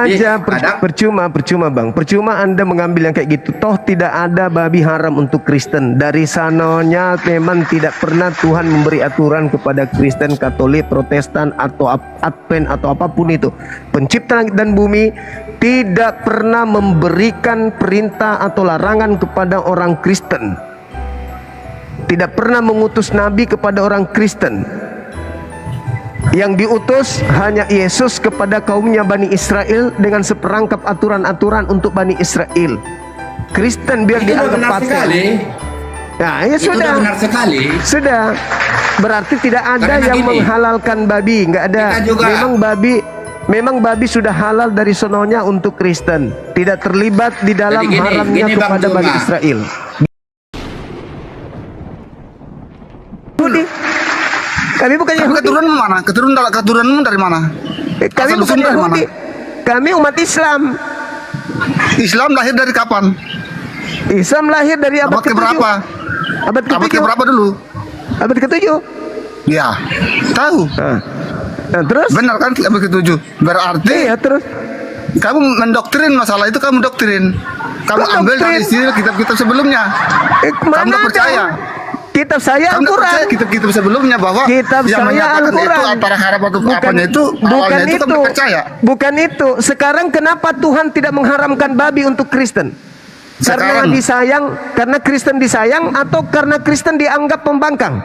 aja percuma bang, percuma Anda mengambil yang kayak gitu. Toh tidak ada babi haram untuk Kristen. Dari sanonya memang tidak pernah Tuhan memberi aturan kepada Kristen, Katolik, Protestan atau Advent atau apapun itu. Pencipta langit dan bumi tidak pernah memberikan perintah atau larangan kepada orang Kristen. Tidak pernah mengutus nabi kepada orang Kristen. Yang diutus hanya Yesus kepada kaumnya Bani Israel dengan seperangkap aturan-aturan untuk Bani Israel. Kristen biar dianggap paten. Nah, ya sudah. Benar sekali. Sudah. Berarti tidak ada yang menghalalkan babi, nggak ada. Memang babi sudah halal dari sononya untuk Kristen. Tidak terlibat di dalam haramnya kepada Bani Israel. Kami bukan Yahudi. Keturunan mana? Keturunanmu dari mana? Kami bukan Yahudi. Kami umat Islam. Islam lahir dari kapan? Islam lahir dari abad ke-7. Berapa? Abad ke-7 dulu? Abad ke-7. Ya, tahu. Nah, terus? Benar kan abad ke-7. Berarti iya, terus kamu mendoktrin masalah itu, kamu doktrin. Kamu ambil dari kitab-kitab sebelumnya. Kamu tak percaya. Kitab saya Al-Quran. Kitab-kitab sebelumnya bahwa kitab yang saya menyatakan Al-Quran itu antara haram atau apanya itu bukan itu. Kamu percaya. Bukan itu. Sekarang kenapa Tuhan tidak mengharamkan babi untuk Kristen? Karena disayang, karena Kristen disayang, atau karena Kristen dianggap pembangkang,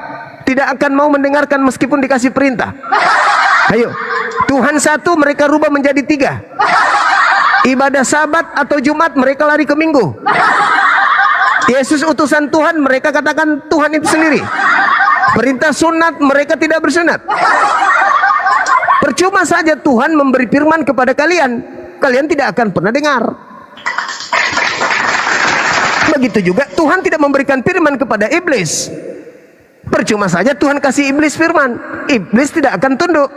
tidak akan mau mendengarkan meskipun dikasih perintah. Ayo, Tuhan satu mereka rubah menjadi 3. Ibadah Sabat atau Jumat mereka lari ke Minggu. Yesus utusan Tuhan mereka katakan Tuhan itu sendiri. Perintah sunat mereka tidak bersunat. Percuma saja Tuhan memberi firman kepada kalian, kalian tidak akan pernah dengar. Begitu juga Tuhan tidak memberikan firman kepada iblis. Percuma saja Tuhan kasih iblis firman, iblis tidak akan tunduk.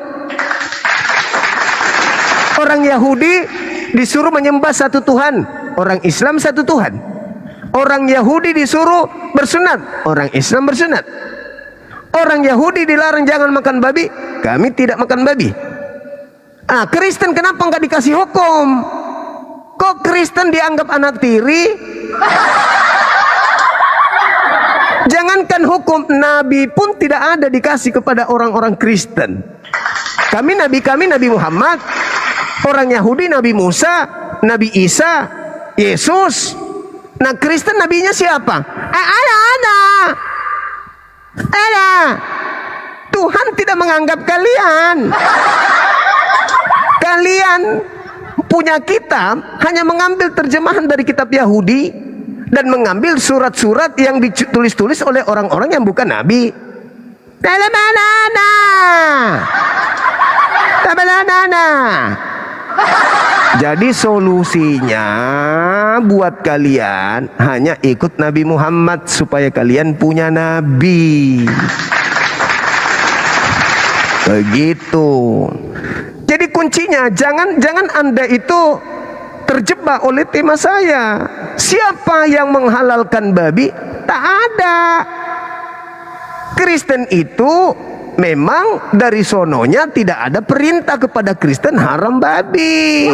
Orang Yahudi disuruh menyembah satu Tuhan, orang Islam satu Tuhan. Orang Yahudi disuruh bersunat, orang Islam bersunat. Orang Yahudi dilarang jangan makan babi, kami tidak makan babi. Kristen kenapa nggak dikasih hukum? Kok Kristen dianggap anak tiri? Jangankan hukum, nabi pun tidak ada dikasih kepada orang-orang Kristen. Kami Nabi Muhammad. Orang Yahudi Nabi Musa, Nabi Isa, Yesus. Nah, Kristen nabinya siapa? Ada. Tuhan tidak menganggap kalian. Kalian punya kitab hanya mengambil terjemahan dari kitab Yahudi dan mengambil surat-surat yang ditulis-tulis oleh orang-orang yang bukan nabi. Jadi solusinya buat kalian hanya ikut Nabi Muhammad supaya kalian punya nabi. Begitu. Jadi kuncinya jangan Anda itu terjebak oleh tema saya. Siapa yang menghalalkan babi? Tak ada. Kristen itu memang dari sononya tidak ada perintah kepada Kristen haram babi.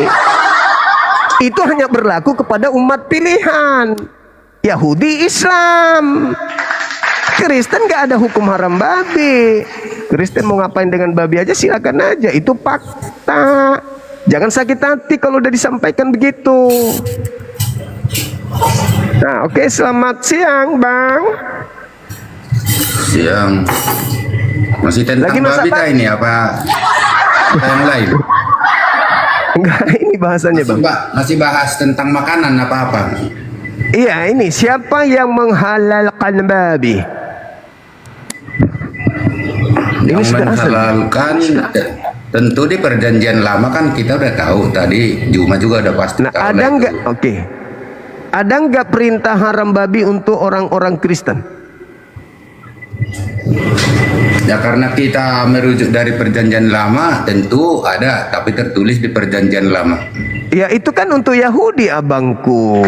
Itu hanya berlaku kepada umat pilihan Yahudi, Islam. Kristen gak ada hukum haram babi. Kristen mau ngapain dengan babi aja silakan aja, itu fakta. Jangan sakit hati kalau udah disampaikan begitu. Nah, oke, selamat siang, Bang. Siang. Masih tentang babi kah ini apa yang lain? Enggak, ini bahasannya Bang. Masih bahas tentang makanan apa-apa. Iya, ini siapa yang menghalalkan babi? Yang menghalalkan tentu di perjanjian lama kan kita udah tahu tadi, Juma juga udah pasti. Nah, ada nggak? Oke. Ada nggak perintah haram babi untuk orang-orang Kristen? Ya karena kita merujuk dari perjanjian lama tentu ada, tapi tertulis di perjanjian lama. Ya itu kan untuk Yahudi abangku.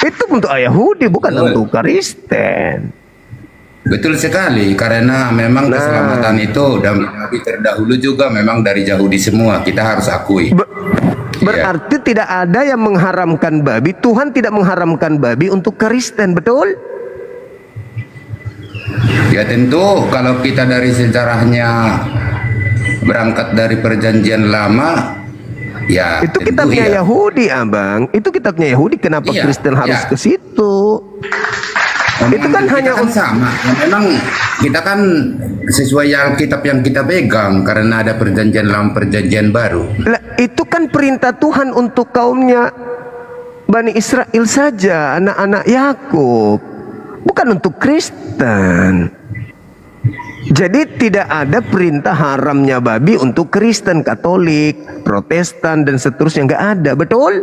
Itu untuk Yahudi bukan untuk Kristen. Betul sekali, karena memang keselamatan itu dan Nabi terdahulu juga memang dari Yahudi semua, kita harus akui. Berarti tidak ada yang mengharamkan babi. Tuhan tidak mengharamkan babi untuk Kristen, betul? Ya tentu kalau kita dari sejarahnya berangkat dari perjanjian lama, ya Itu tentu kitabnya ya. Yahudi, Abang. Itu kitabnya Yahudi. Kenapa Iya, Kristen harus iya. ke situ? Memang Itu kan kita hanya kan sama. Ya, memang kita kan sesuai Alkitab yang kita pegang karena ada perjanjian lama, perjanjian baru. Lah, itu kan perintah Tuhan untuk kaumnya Bani Israel saja, anak-anak Yakub, bukan untuk Kristen. Jadi tidak ada perintah haramnya babi untuk Kristen, Katolik, Protestan dan seterusnya, nggak ada, betul?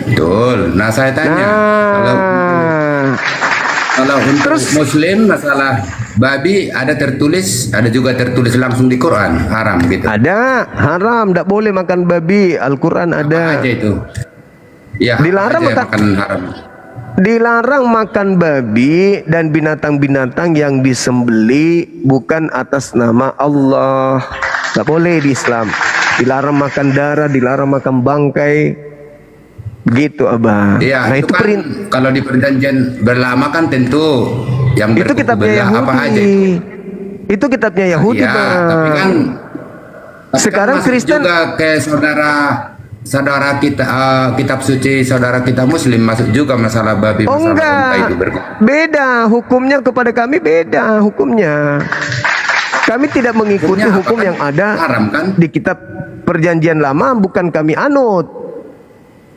Betul. Nah saya tanya, kalau untuk Terus- Muslim masalah babi ada juga tertulis langsung di Quran haram gitu. Ada haram, tidak boleh makan babi. Al-Quran Apa ada. aja itu? Ya, Dilarang apa aja makan- makan haram. Dilarang makan babi dan binatang-binatang yang disembeli bukan atas nama Allah. Tidak boleh di Islam. Dilarang makan darah, dilarang makan bangkai. Begitu, Abang. Iya, Nah, itu kan kalau di perjanjian berlama kan tentu yang itu berkuku kitabnya belah Yahudi. apa aja Itu kitabnya Yahudi, ya, Bang. tapi kan Sekarang masuk Kristen- juga ke saudara kita, kitab suci saudara kita Muslim masuk juga masalah babi, Oh masalah unta enggak, itu berkuku. beda hukumnya kepada kami, beda hukumnya. Kami tidak mengikuti Hukumnya apa hukum kan? yang ada Haram kan? di kitab perjanjian lama, bukan kami anut.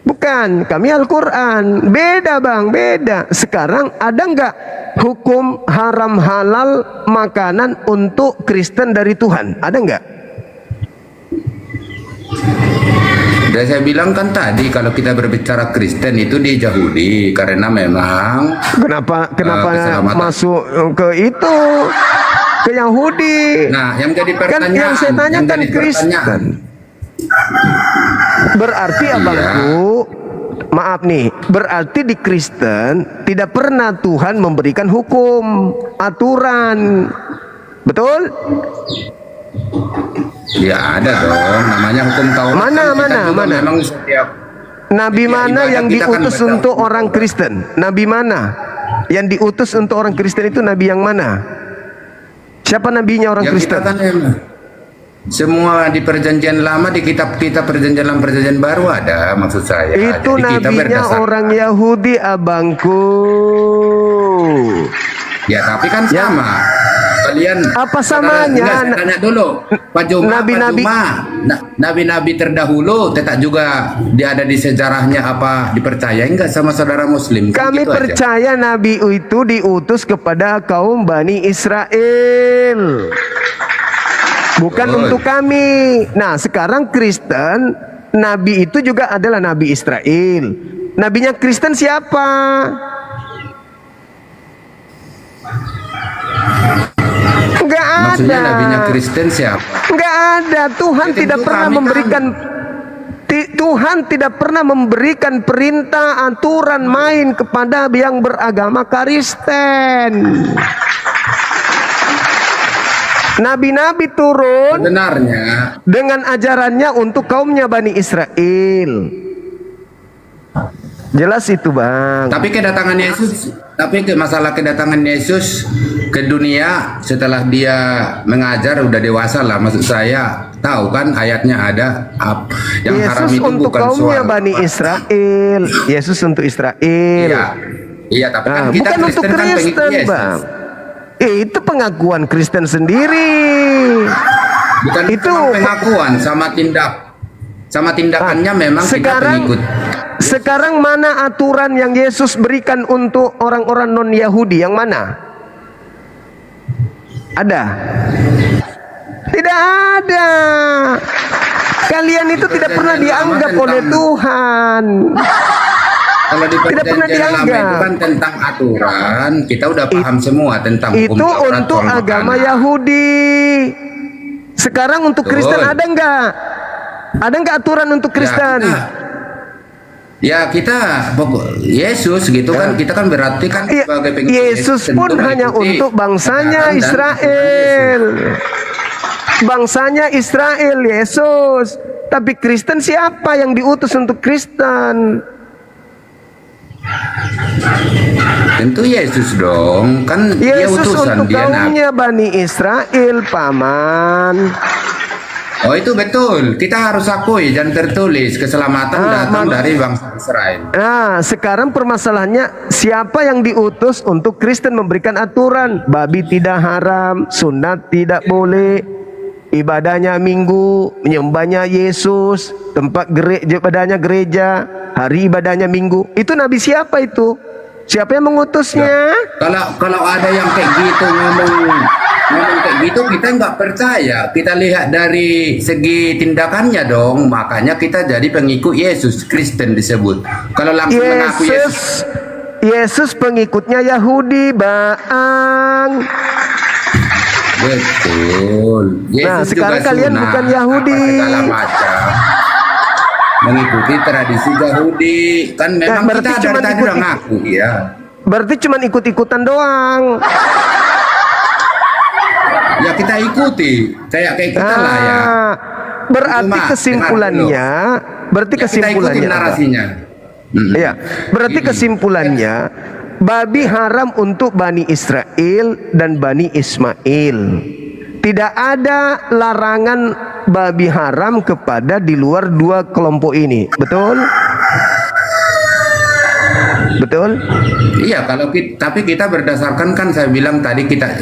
Bukan, kami Al-Quran. Beda, Bang, beda. Sekarang ada nggak hukum haram halal makanan untuk Kristen dari Tuhan? Ada nggak? Dan saya bilang kan tadi kalau kita berbicara Kristen itu di Yahudi karena memang Kenapa keselamatan. masuk ke itu, ke Yahudi? Nah yang jadi Kan pertanyaan, yang saya tanyakan jadi Kristen. pertanyaan. Berarti Iya. abangku, maaf nih, berarti di Kristen tidak pernah Tuhan memberikan hukum, aturan. Betul? Ya ada dong, namanya hukum Taurat. Mana, Kan kita juga mana? Memang setiap Nabi Ya, mana ibadah yang kita kan diutus baca untuk hukum orang Taurat. Kristen? Nabi mana yang diutus untuk orang Kristen itu? Nabi yang mana? Siapa nabinya orang ya Kristen? kita kan emang semua di perjanjian lama, di kitab-kitab perjanjian lama perjanjian baru ada, maksud saya. Itu Jadi kita nabinya berdasar- orang Yahudi, abangku. Ya tapi kan Ya. sama. Kalian Apa samanya? Enggak, saya tanya dulu. Pak Juma, Nabi-nabi- nabi-nabi terdahulu tetap juga dia ada di sejarahnya apa dipercaya enggak sama saudara Muslim? Kan Kami gitu aja. percaya Nabi itu diutus kepada kaum Bani Israel, bukan Betul. untuk kami. Nah, sekarang Kristen, Nabi itu juga adalah Nabi Israel. Nabinya Kristen siapa? Enggak Maksudnya ada. nabinya Kristen siapa? Enggak ada. Tuhan Ya, tidak tentu pernah kami memberikan Tuhan tidak pernah memberikan perintah aturan main kepada yang beragama Kristen. Nabi-nabi turun Sebenarnya dengan ajarannya untuk kaumnya Bani Israel. Jelas itu, Bang. tapi masalah kedatangan Yesus ke dunia setelah dia mengajar udah dewasa lah, maksud saya tahu kan ayatnya ada yang haram Yesus itu untuk bukan kaumnya soal Bani Israel. Yesus untuk Israel. iya tapi kan Nah, kita bukan untuk Kristen kan pengikut Kristen, Yesus. Bang. Itu pengakuan Kristen sendiri. Bukan Itu- cuma pengakuan sama tindakannya memang kita pengikut. Sekarang mana aturan yang Yesus berikan untuk orang-orang non-Yahudi? Yang mana? Ada? Tidak ada. Kalian itu tidak pernah dianggap oleh Tuhan. Kalau di Tidak pernah perjanjian lama dianggap. itu kan tentang aturan, kita udah paham semua tentang hukum Itu Taurat untuk soal agama makanan. Yahudi. Sekarang untuk Betul. Kristen ada nggak? Ada nggak aturan untuk Ya, Kristen? Ya kita Yesus gitu kan, kita kan berarti kan Ya, sebagai pengikut Yesus pun tentu hanya mengikuti untuk bangsanya ajaran dan Israel. Bangsanya Israel, Yesus. Tapi Kristen siapa yang diutus untuk Kristen? tentu Yesus dong, kan dia Yesus utusan, untuk dia nabi. kaumnya Bani Israel, paman. Oh itu betul, kita harus akui dan tertulis keselamatan datang dari bangsa Israel. Nah, sekarang permasalahannya siapa yang diutus untuk Kristen memberikan aturan? Babi tidak haram, sunat tidak boleh, ibadahnya minggu, menyembahnya Yesus, tempat ibadahnya gereja, hari ibadahnya minggu. Itu nabi siapa itu? Siapa yang mengutusnya? Kalau ada yang kayak gitu ngomong kayak gitu, kita nggak percaya. Kita lihat dari segi tindakannya dong. Makanya kita jadi pengikut Yesus, Kristen disebut. Kalau langsung mengaku Yesus, Yesus pengikutnya Yahudi, Baang. betul. Yesus Nah, sekarang juga kalian sunat, bukan Yahudi. apa segala macam. Mengikuti tradisi Yahudi. Kan memang berarti kita cuma dari tadi udah ngaku ya. Berarti cuma ikut-ikutan doang. Ya kita ikuti. Kayak kita lah ya. Berarti Cuma, kesimpulannya, berarti Ya, kita ikuti kesimpulannya apa? narasinya. Ya, berarti kesimpulannya babi haram untuk Bani Israel dan Bani Ismail. Tidak ada larangan babi haram kepada di luar dua kelompok ini. Betul? Betul? Iya, tapi kita berdasarkan kan saya bilang tadi kita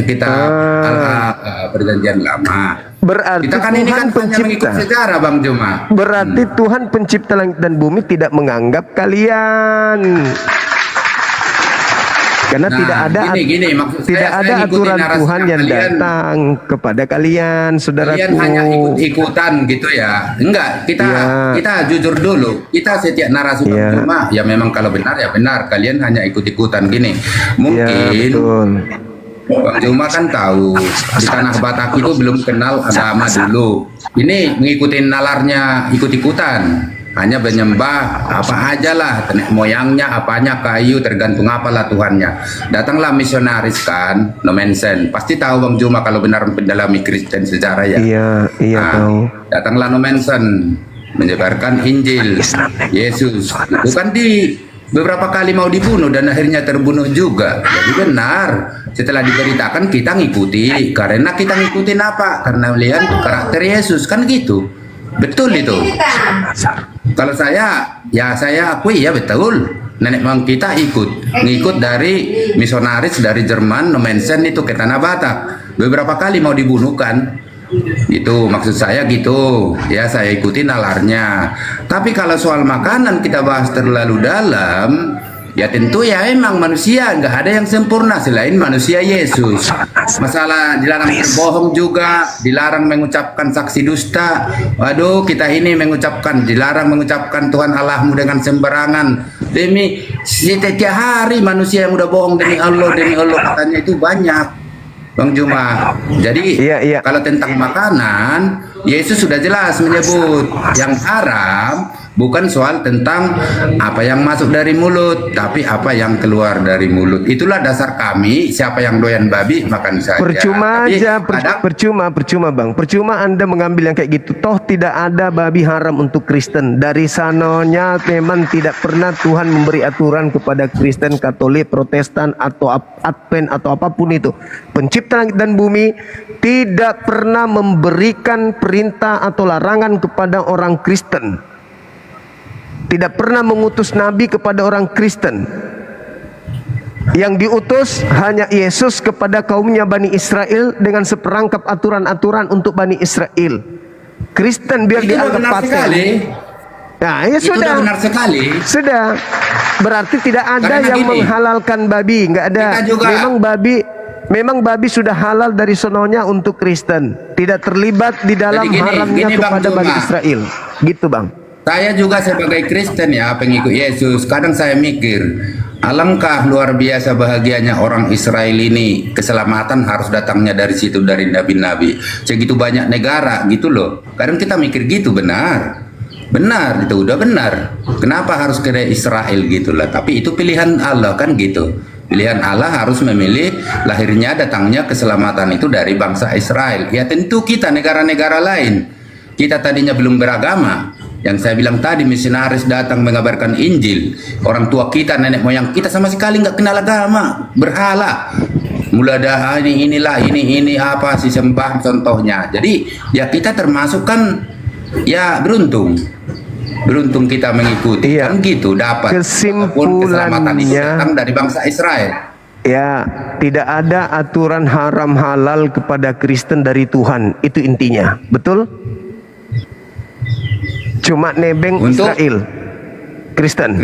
perjanjian lama. Berarti Kita kan ini Tuhan kan hanya pencipta. mengikut sejarah, Bang Juma. Berarti Tuhan pencipta langit dan bumi tidak menganggap kalian. Karena Nah, tidak ada gini, maksud tidak saya ada ngikutin aturan narasi Tuhan yang kalian. datang kepada kalian, saudaraku. Kalian hanya ikut-ikutan gitu ya. Enggak, kita jujur dulu. Kita setiap narasi Bang Juma, ya memang kalau benar ya benar. Kalian hanya ikut-ikutan gini. Mungkin betul. Bang Juma kan tahu di tanah Batak itu belum kenal agama dulu. Ini ngikutin nalarnya, ikut-ikutan. Hanya menyembah apa aja lah, nenek moyangnya, apanya, kayu, tergantung apalah Tuhannya. Datanglah misionaris kan, Nomensen. Pasti tahu Bang Juma kalau benar mendalami Kristen sejarah ya. Iya tahu. Datanglah Nomensen menyebarkan Injil Yesus. Itu kan di beberapa kali mau dibunuh dan akhirnya terbunuh juga. Jadi benar. Setelah diberitakan kita ngikuti. Karena kita ngikutin apa? Karena melihat karakter Yesus kan gitu. Betul itu. Kalau saya akui ya betul. Nenek moyang kita ngikut dari misionaris dari Jerman, Nomensen itu ke Tanah Batak. Beberapa kali mau dibunuh kan. Itu maksud saya gitu. Ya saya ikuti nalarnya. Tapi kalau soal makanan kita bahas terlalu dalam, ya tentu ya emang manusia nggak ada yang sempurna selain manusia Yesus. Masalah dilarang berbohong juga, dilarang mengucapkan saksi dusta. Waduh, kita ini dilarang mengucapkan Tuhan Allahmu dengan sembarangan. Demi setiap hari manusia yang udah bohong demi Allah katanya itu banyak. Bang Juma. Jadi kalau tentang makanan, Yesus sudah jelas menyebut yang haram bukan soal tentang apa yang masuk dari mulut, tapi apa yang keluar dari mulut. Itulah dasar kami. Siapa yang doyan babi makan saja. Percuma aja, percuma Bang. Percuma Anda mengambil yang kayak gitu. Toh tidak ada babi haram untuk Kristen. Dari sanonya memang tidak pernah Tuhan memberi aturan kepada Kristen, Katolik, Protestan atau Advent atau apapun itu. Pencipta langit dan bumi tidak pernah memberikan perintah atau larangan kepada orang Kristen. Tidak pernah mengutus nabi kepada orang Kristen. Yang diutus hanya Yesus kepada kaumnya Bani Israel dengan seperangkap aturan-aturan untuk Bani Israel. Kristen biar dianggap paten. Nah, ya sudah. Benar sekali. Sudah. Berarti tidak ada yang menghalalkan babi, nggak ada. Memang babi sudah halal dari sononya untuk Kristen. Tidak terlibat di dalam haramnya kepada Bani Israel. Gitu, Bang. Saya juga sebagai Kristen ya, pengikut Yesus, kadang saya mikir, alangkah luar biasa bahagianya orang Israel ini. Keselamatan harus datangnya dari situ, dari nabi-nabi. Segitu banyak negara gitu loh. Kadang kita mikir gitu, benar. Benar, itu udah benar. Kenapa harus ke Israel gitulah? Tapi itu pilihan Allah kan gitu. Pilihan Allah harus memilih lahirnya datangnya keselamatan itu dari bangsa Israel. Ya tentu kita negara-negara lain. Kita tadinya belum beragama. Yang saya bilang tadi misionaris datang mengabarkan Injil. Orang tua kita, nenek moyang kita sama sekali nggak kenal agama, berhala. Mulai ada inilah ini apa sih sembah contohnya. Jadi ya kita termasuk kan ya beruntung kita mengikuti kan gitu dapat keselamatan itu datang dari bangsa Israel. Ya, tidak ada aturan haram halal kepada Kristen dari Tuhan, itu intinya, betul? Cuma nebeng untuk Israel, Kristen.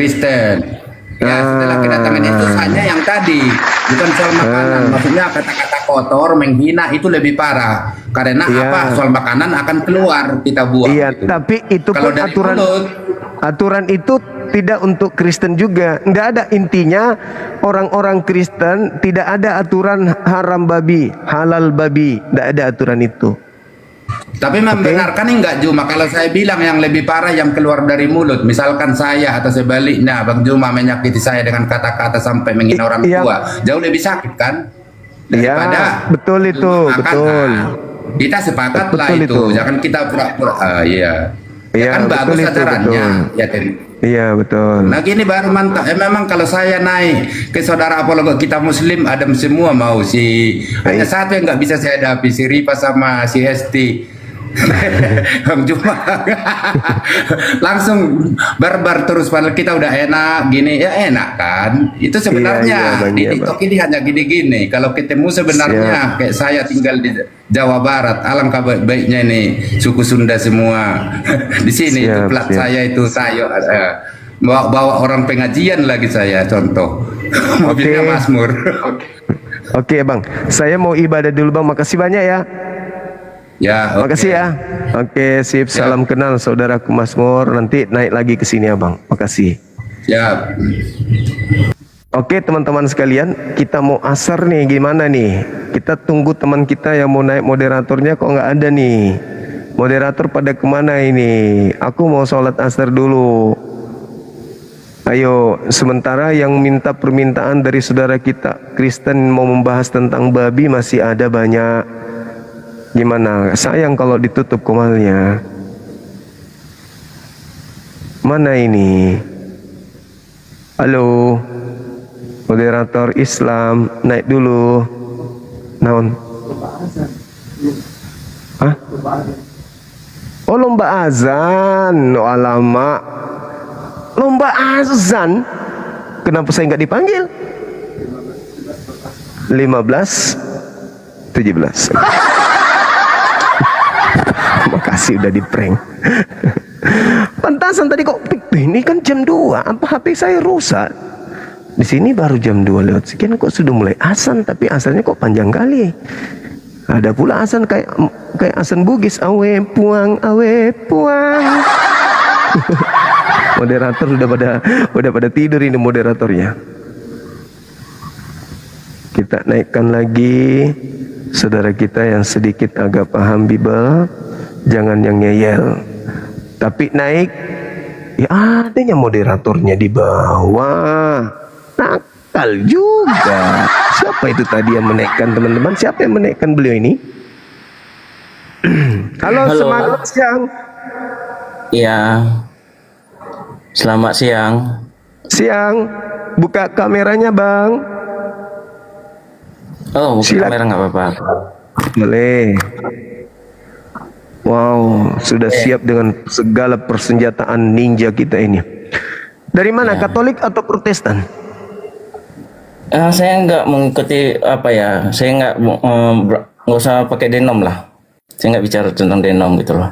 Ya, setelah kedatangan Yesus hanya yang tadi, bukan soal makanan. Maksudnya kata-kata kotor, menghina itu lebih parah. Karena apa? Soal makanan akan keluar kita buang. Iya, gitu. Tapi itu kalau pun aturan itu tidak untuk Kristen juga. Nggak ada, intinya orang-orang Kristen tidak ada aturan haram babi, halal babi. Nggak ada aturan itu. Tapi membenarkan enggak Juma kalau saya bilang yang lebih parah yang keluar dari mulut, misalkan saya atau sebaliknya Bang Juma menyakiti saya dengan kata-kata sampai menghina orang tua, jauh lebih sakit kan daripada betul itu betul. Kita sepakat lah itu, jangan kita pura-pura. Iya kan bagus acaranya ya Terry. Iya betul. Nah gini baru mantap. Memang kalau saya naik ke saudara apolog kita Muslim ada semua mau si hanya satu yang nggak bisa saya hadapi, si Ripa sama si Hesti. Bang Juma langsung barbar terus padahal kita udah enak gini ya enak kan itu sebenarnya di TikTok ini hanya gini-gini kalau ketemu sebenarnya kayak saya tinggal di Jawa Barat alangkah baiknya ini suku Sunda semua di sini itu plat saya itu saya bawa orang pengajian lagi saya contoh mobilnya Mazmur. Oke Bang, saya mau ibadah dulu Bang, makasih banyak ya. Ya, makasih ya. Oke, sip. Salam kenal saudaraku Mazmur. Nanti naik lagi ke sini ya, Bang. Makasih. Ya. Oke, teman-teman sekalian, kita mau asar nih. Gimana nih? Kita tunggu teman kita yang mau naik moderatornya kok nggak ada nih. Moderator pada kemana ini? Aku mau sholat asar dulu. Ayo, sementara yang minta permintaan dari saudara kita Kristen mau membahas tentang babi masih ada banyak. Gimana? Sayang kalau ditutup komalnya. Mana ini? Halo, moderator Islam, naik dulu. Naon? Hah? Oh lomba azan. Oh, alamak. Lomba azan. Kenapa saya nggak dipanggil? 15, 17. Makasih udah di prank. Pantasan tadi kok ini kan jam 2, apa HP saya rusak? Di sini baru jam 2 lewat sekian kok sudah mulai azan, tapi azannya kok panjang kali. Ada pula azan kayak azan Bugis, awe puang. Moderator udah pada tidur ini moderatornya. Kita naikkan lagi saudara kita yang sedikit agak paham Bible. Jangan yang ngeyel, tapi naik ya adanya moderatornya di bawah. Nakal juga. Siapa itu tadi yang menaikkan teman-teman? Siapa yang menaikkan beliau ini? Halo, semangat siang. Iya. Selamat siang. Siang. Buka kameranya, Bang. Oh, buka kamera nggak apa-apa. Boleh. Wow, sudah siap dengan segala persenjataan ninja kita ini. Dari mana, Katolik atau Protestan? Saya nggak mengikuti apa ya. Saya nggak usah pakai denom lah. Saya nggak bicara tentang denom gitu loh.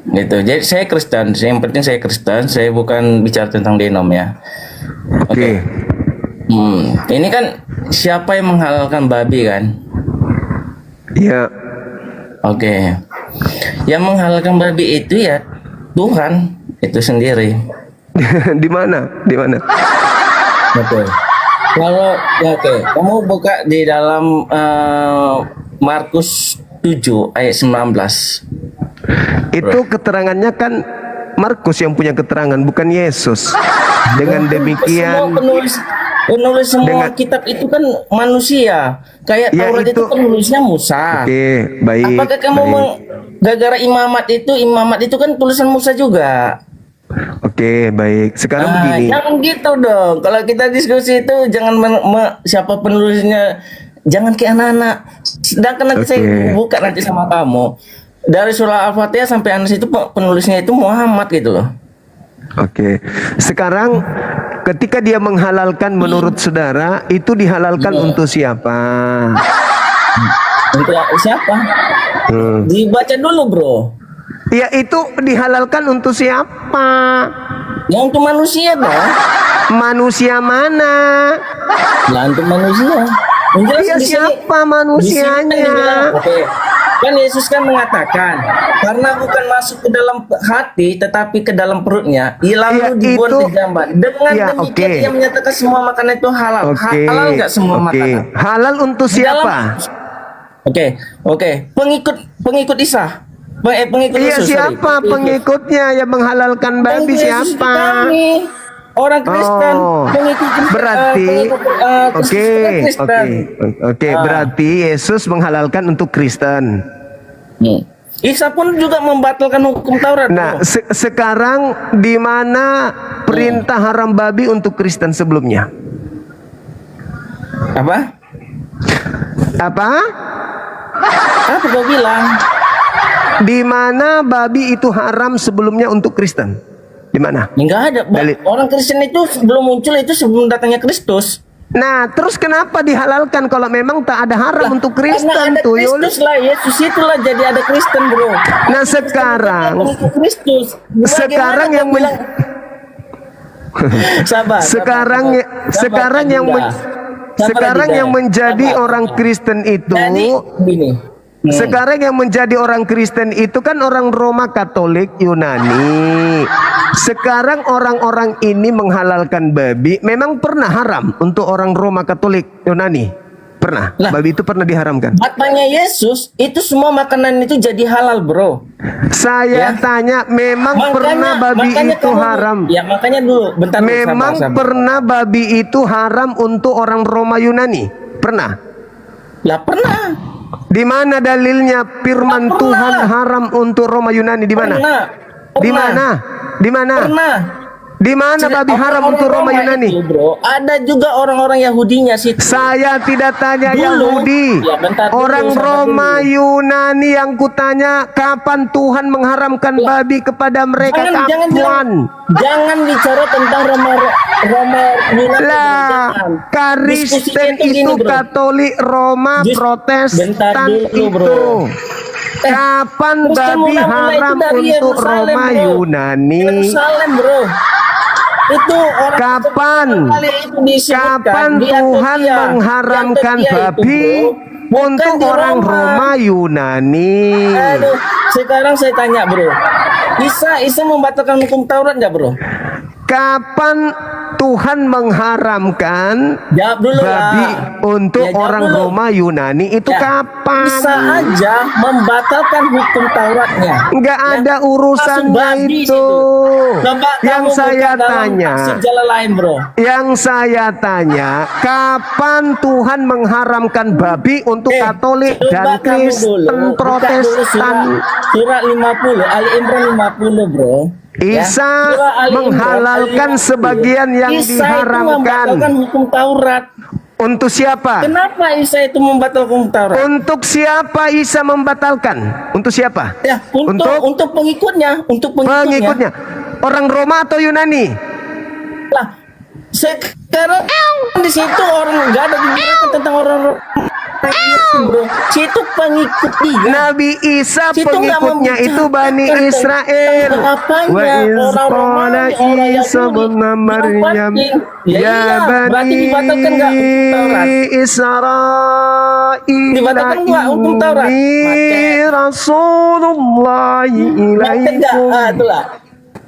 Gitu. Jadi saya Kristen. Yang penting saya Kristen. Saya bukan bicara tentang denom ya. Oke. Ini kan siapa yang menghalalkan babi kan? Iya. Oke. Yang menghalalkan babi itu ya Tuhan itu sendiri. Di mana? Di mana? Betul. Kalau kamu buka di dalam Markus 7 ayat 19. Itu keterangannya kan Markus yang punya keterangan, bukan Yesus. Dengan Semua demikian, penulis semua Dengan- kitab itu kan manusia. Kayak Ya, Taurat itu itu- penulisnya Musa. oke, baik. Apakah kamu baik. gara-gara imamat itu kan tulisan Musa juga. Oke, baik. Sekarang Nah, begini. jangan gitu dong. Kalau kita diskusi itu jangan siapa penulisnya, jangan kayak anak-anak. Sedangkan nanti Oke. saya buka nanti sama kamu. Dari surah Al-Fatihah sampai Anas itu penulisnya itu Muhammad gitu loh. Oke. Sekarang ketika dia menghalalkan menurut saudara, itu dihalalkan untuk siapa? Untuk siapa? Hmm. Dibaca dulu, Bro. Ya itu dihalalkan untuk siapa? Ya untuk manusia dong. Manusia mana? Lah untuk manusia. Yang jelas Iya, di sini- siapa di sini kan manusianya? dibilang, oke. Kan Yesus kan mengatakan, karena bukan masuk ke dalam hati tetapi ke dalam perutnya, lalu Ya, dibuang itu- ke jamban. Dengan Ya, demikian oke. ia menyatakan semua makanan itu halal. Oke. Halal nggak semua Oke. makanan? Halal untuk Di dalam- siapa? Oke. Pengikut Isa. Pengikut Iya, Yesus. sorry. siapa pengikutnya yang menghalalkan babi? Pengikut Yesus Siapa? kami. Orang Kristen, Oh, pengikut berarti Kristus, Kristen. oke, Ah. berarti Yesus menghalalkan untuk Kristen. Isa pun juga membatalkan hukum Taurat. Nah, bro. sekarang di mana perintah haram babi untuk Kristen sebelumnya? Apa? Apa? Apa kau bilang? Di mana babi itu haram sebelumnya untuk Kristen? Di mana? Enggak ada. Dalil. Orang Kristen itu belum muncul itu sebelum datangnya Kristus. Nah, terus kenapa dihalalkan kalau memang tak ada haram untuk Karena Kristen, ada Tuyul? Kristus lah, Yesus itulah jadi ada Kristen, bro. Nah, sekarang Pengikut Kristus. Sekarang Bagaimana yang kau bilang- Sabar. sekarang sekarang yang sekarang yang menjadi orang Kristen itu Jadi gini. sekarang yang menjadi orang Kristen itu kan orang Roma Katolik Yunani. Sekarang orang-orang ini menghalalkan babi. Memang pernah haram untuk orang Roma Katolik Yunani. Pernah. Lah. Babi itu pernah diharamkan. Matanya Yesus itu semua makanan itu jadi halal, bro. Saya Ya. tanya, memang pernah babi makanya itu kamu- haram? Ya makanya dulu, bentar dulu, Memang sabar. pernah babi itu haram untuk orang Roma Yunani? Pernah? Lah pernah. Di mana dalilnya firman Pernah. Tuhan haram untuk Roma Yunani? Di mana? Pernah. Di mana? Di mana? Pernah. Di mana babi haram untuk Roma Yunani? Itu, bro, ada juga orang-orang Yahudinya situ. Saya tidak tanya Dulu. Yahudi. Ya, bentar dulu, Orang sabar Roma dulu. Yunani yang kutanya, kapan Tuhan mengharamkan babi kepada mereka? jangan Kapan? jangan bicara tentang Roma Yunani. Lah, Jangan. Kristen Diskusinya itu gini, bro. Katolik, Roma, Bentar Protestan dulu, bro. itu. Kapan Terus kan babi mula-mula itu haram dari untuk Yerusalem, Roma bro. Yunani? Yerusalem, bro. Itu orang Kapan? kali itu disebutkan Kapan di Tuhan Antioquia. mengharamkan Di Antioquia babi itu, bro, bukan untuk di orang Roma Yunani? Aduh, sekarang saya tanya, bro. Isa membatalkan hukum Taurat nggak, bro? Kapan Tuhan mengharamkan Jawab dulu babi lah. untuk Ya, jawab orang dulu. Roma Yunani? Itu Ya, kapan? Bisa aja membatalkan hukum Tauratnya. Nggak Ya, ada urusannya masuk babi itu. situ. Coba Yang kamu saya buka dalam tanya, tafsir jalan lain, bro. yang saya tanya, kapan Tuhan mengharamkan babi untuk Katolik Coba dan kamu dulu, Kristen buka dulu Protestan? Surah 50, Ali Imran 50, bro. Ya, Isa Surah Ali Imran, menghalalkan Ali 50. sebagian yang Isa itu diharamkan. membatalkan hukum Taurat. Untuk siapa? Kenapa Isa itu membatalkan hukum Taurat? Untuk siapa Isa membatalkan? Untuk siapa? Ya, untuk pengikutnya, Pengikutnya. Orang Roma atau Yunani? Lah, sekarang di situ orang nggak ada bicara tentang orang bro. Situ pengikut dia. Nabi Isa Situ nggak pengikutnya itu Bani membicarakan Israel. tentang apanya, Wa iz orang Romawi, qala orang Isa Yahudi. bin Maryam Ya ya iya, berarti dibatalkan nggak Bani hukum Taurat? Israil Dibatalkan nggak hukum Taurat? inni Rasulullah Berarti nggak? Ah, ilaikum. itulah.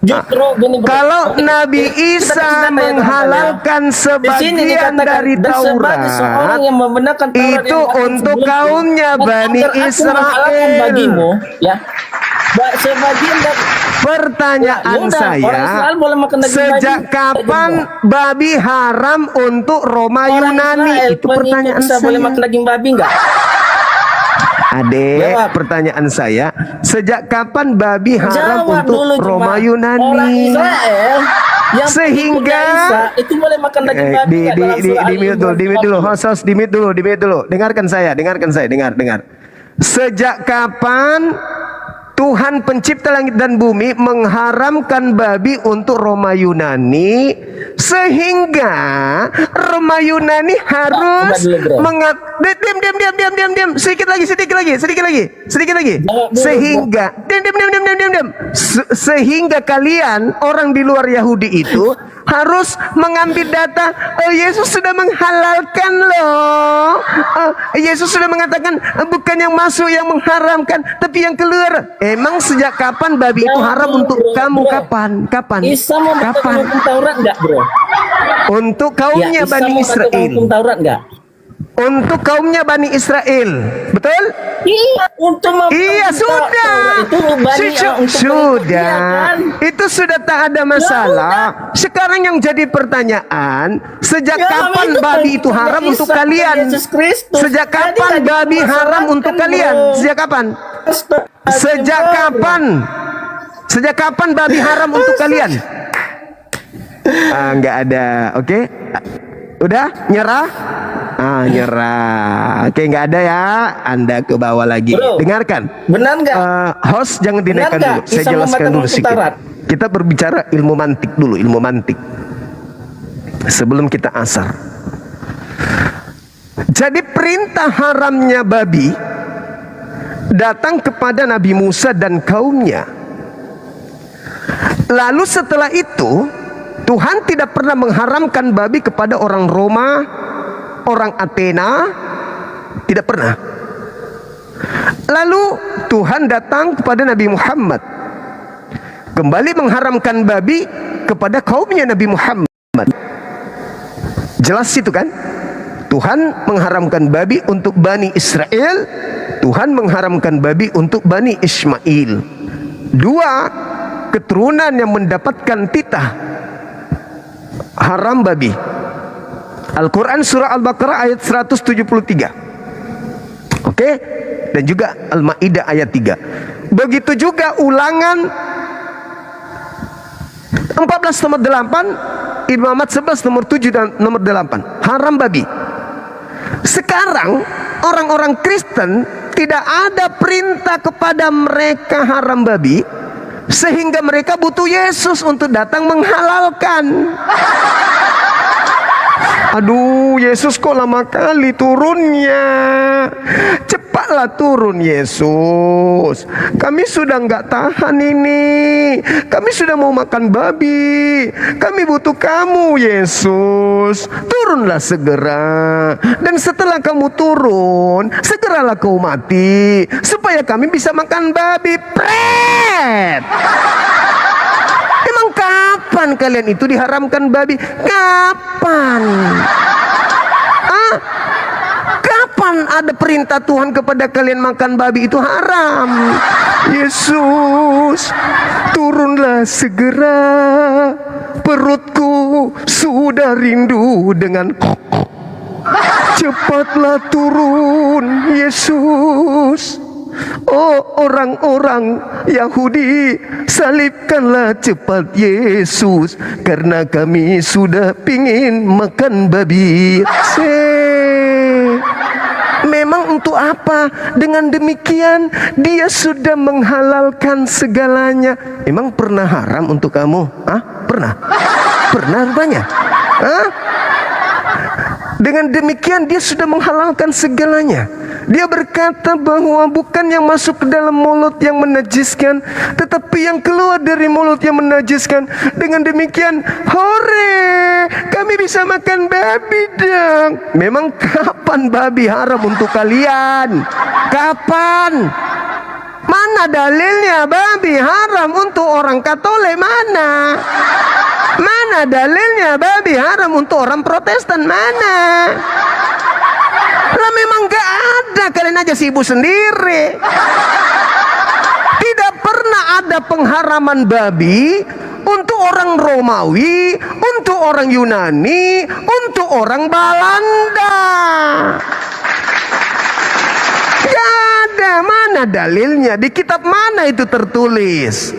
Justru gini, bro. Kalau Oke, Nabi kita Isa kasih data ya, menghalalkan teman-teman ya. Di sini sebagian dikatakan, dari dan sebagai seorang Taurat, yang membenarkan Taurat itu yang akan untuk sebelumnya, kaumnya dan Bani agar aku menghalalkan Israel. bagimu, ya. Sebagian dari Pertanyaan Ya udah, saya, orang Israel boleh makan daging sejak babi. kapan babi haram untuk Roma orang Yunani? Israel Itu pertanyaan Isa boleh saya. makan daging babi enggak? Adek, Jawab. pertanyaan saya, sejak kapan babi haram Jawab untuk dulu, Jemaah. Roma Orang Yunani? Israel yang Sehingga pengikutnya Isa, itu boleh makan daging babi di enggak dalam surah di mute dulu, Al-Imran di mute dulu, 50? host, di mute dulu. Dengarkan saya, dengar. Sejak kapan Tuhan pencipta langit dan bumi mengharamkan babi untuk Roma Yunani sehingga Roma Yunani harus coba dulu, bro. diam sedikit lagi Jawab dulu, sehingga diam sehingga kalian orang di luar Yahudi itu harus mengambil data, Yesus sudah menghalalkan loh. Yesus sudah mengatakan bukan yang masuk yang mengharamkan, tapi yang keluar. Emang sejak kapan babi itu haram untuk kamu? Kapan? Isa mau batalkan hukum Taurat enggak, bro? Untuk Ya, kaumnya Isa Bani mau batalkan Israel. hukum Taurat enggak? Untuk kaumnya Bani Israel. Betul? Iya, untuk Iya, sudah. Itu Bani untuk Sudah. kan? Itu sudah tak ada masalah. Sekarang yang jadi pertanyaan, sejak Ya, kapan itu babi itu pengikutnya haram untuk Isa, kalian? Yesus Kristus. Sejak Jadi kapan lagi babi haram untuk dimasalahkan, kalian? bro. Sejak kapan? Sejak kapan? Sejak kapan babi haram untuk kalian? Nggak ada. Oke. Udah nyerah? Nyerah. Oke, nggak ada ya. Anda ke bawah lagi. Bro, Dengarkan. benar nggak? Host jangan dinaikkan Benar dulu. nggak? Saya Bisa jelaskan membatalkan dulu sedikit. Taurat? Kita berbicara ilmu mantik dulu, ilmu mantik. Sebelum kita asar. Jadi perintah haramnya babi datang kepada Nabi Musa dan kaumnya. Lalu setelah itu Tuhan tidak pernah mengharamkan babi kepada orang Roma, orang Athena, tidak pernah. Lalu Tuhan datang kepada Nabi Muhammad, kembali mengharamkan babi kepada kaumnya Nabi Muhammad. Jelas itu kan? Tuhan mengharamkan babi untuk Bani Israel, Tuhan mengharamkan babi untuk Bani Ismail. Dua keturunan yang mendapatkan titah haram babi. Al-Quran surah Al-Baqarah ayat 173. Oke? Dan juga Al-Ma'idah ayat 3. Begitu juga Ulangan 14 nomor 8, Ibnu Muhammad 11 nomor 7 dan nomor 8. Haram babi. Sekarang orang-orang Kristen tidak ada perintah kepada mereka haram babi, sehingga mereka butuh Yesus untuk datang menghalalkan. Aduh, Yesus kok lama kali turunnya. Cepatlah turun Yesus. Kami sudah nggak tahan ini. Kami sudah mau makan babi. Kami butuh kamu Yesus. Turunlah segera. Dan setelah kamu turun, segeralah kau mati, supaya kami bisa makan babi. Pret! Emang kapan kalian itu diharamkan babi? Kapan? Kapan ada perintah Tuhan kepada kalian makan babi itu haram? Yesus, turunlah segera. Perutku sudah rindu dengan cepatlah turun Yesus. Oh orang-orang Yahudi, salibkanlah cepat Yesus, karena kami sudah pingin makan babi. Memang untuk apa? Dengan demikian dia sudah menghalalkan segalanya. Emang pernah haram untuk kamu? Pernah? Pernah rupanya? Dengan demikian dia sudah menghalalkan segalanya. Dia berkata bahwa bukan yang masuk ke dalam mulut yang menajiskan, tetapi yang keluar dari mulut yang menajiskan. Dengan demikian, hore, kami bisa makan babi dong. Memang kapan babi haram untuk kalian? Kapan? Mana dalilnya babi haram untuk orang Katolik? Mana? Mana dalilnya babi haram untuk orang Protestan? Mana? Lah memang gak ada, kalian aja sibuk sendiri. Tidak pernah ada pengharaman babi untuk orang Romawi, untuk orang Yunani, untuk orang Belanda. Gak ada, mana dalilnya? Di kitab mana itu tertulis?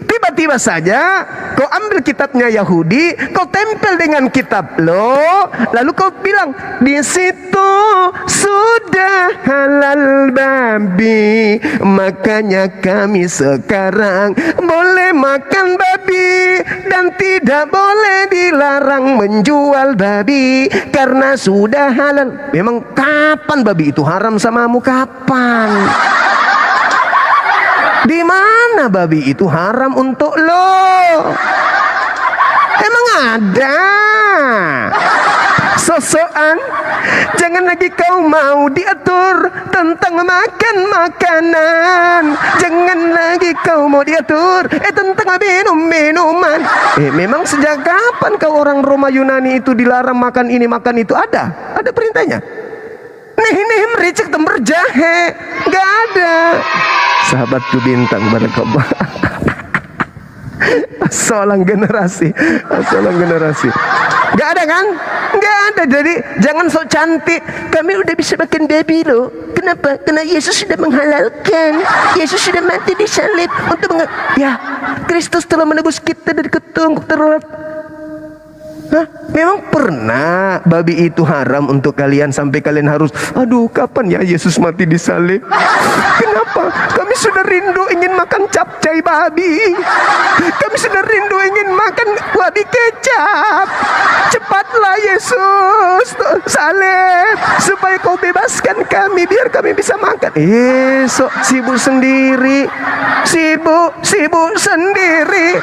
Tiba-tiba saja kau ambil kitabnya Yahudi, kau tempel dengan kitab lo, lalu kau bilang di situ sudah halal babi, makanya kami sekarang boleh makan babi dan tidak boleh dilarang menjual babi karena sudah halal. Memang kapan babi itu haram samamu? Kapan? Di mana babi itu haram untuk lo? Emang ada? Sosokan, jangan lagi kau mau diatur tentang makan makanan. Jangan lagi kau mau diatur tentang minum-minuman. Memang sejak kapan kau orang Roma Yunani itu dilarang makan ini makan itu? Ada perintahnya. Nih mericik tember jahe, nggak ada. Sahabatku bintang barakallah. Asalan generasi. Gak ada kan? Gak ada. Jadi jangan sok cantik. Kami udah bisa makan babi loh. Kenapa? Karena Yesus sudah menghalalkan. Yesus sudah mati di salib untuk ya, Kristus telah menebus kita dari kutuk terlalu. Hah? Memang pernah babi itu haram untuk kalian sampai kalian harus, aduh kapan ya Yesus mati di salib? Kenapa? Kami sudah rindu ingin makan capcay babi. Kami sudah rindu ingin makan babi kecap. Cepatlah Yesus salib supaya kau bebaskan kami biar kami bisa makan. Sok sibuk sendiri. Sibuk sendiri.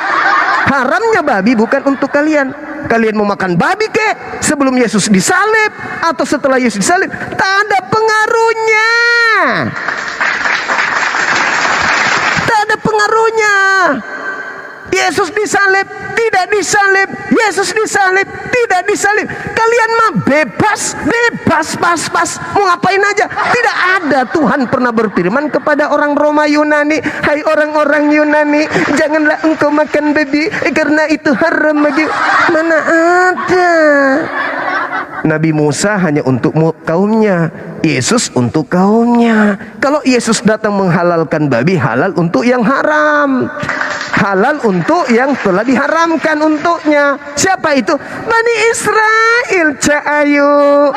Haramnya babi bukan untuk kalian. Kalian mau makan babi kek sebelum Yesus disalib atau setelah Yesus disalib, tak ada pengaruhnya. Tak ada pengaruhnya. Yesus disalib, tidak disalib. Yesus disalib, tidak disalib. Kalian mah bebas, pas. Mau ngapain aja. Tidak ada. Tuhan pernah berfirman kepada orang Roma Yunani, hai orang-orang Yunani, janganlah engkau makan babi karena itu haram bagi. Mana ada. Nabi Musa hanya untuk kaumnya, Yesus untuk kaumnya. Kalau Yesus datang menghalalkan babi, halal untuk yang haram, halal untuk yang telah diharamkan untuknya. Siapa itu? Bani Israel. Cahayu.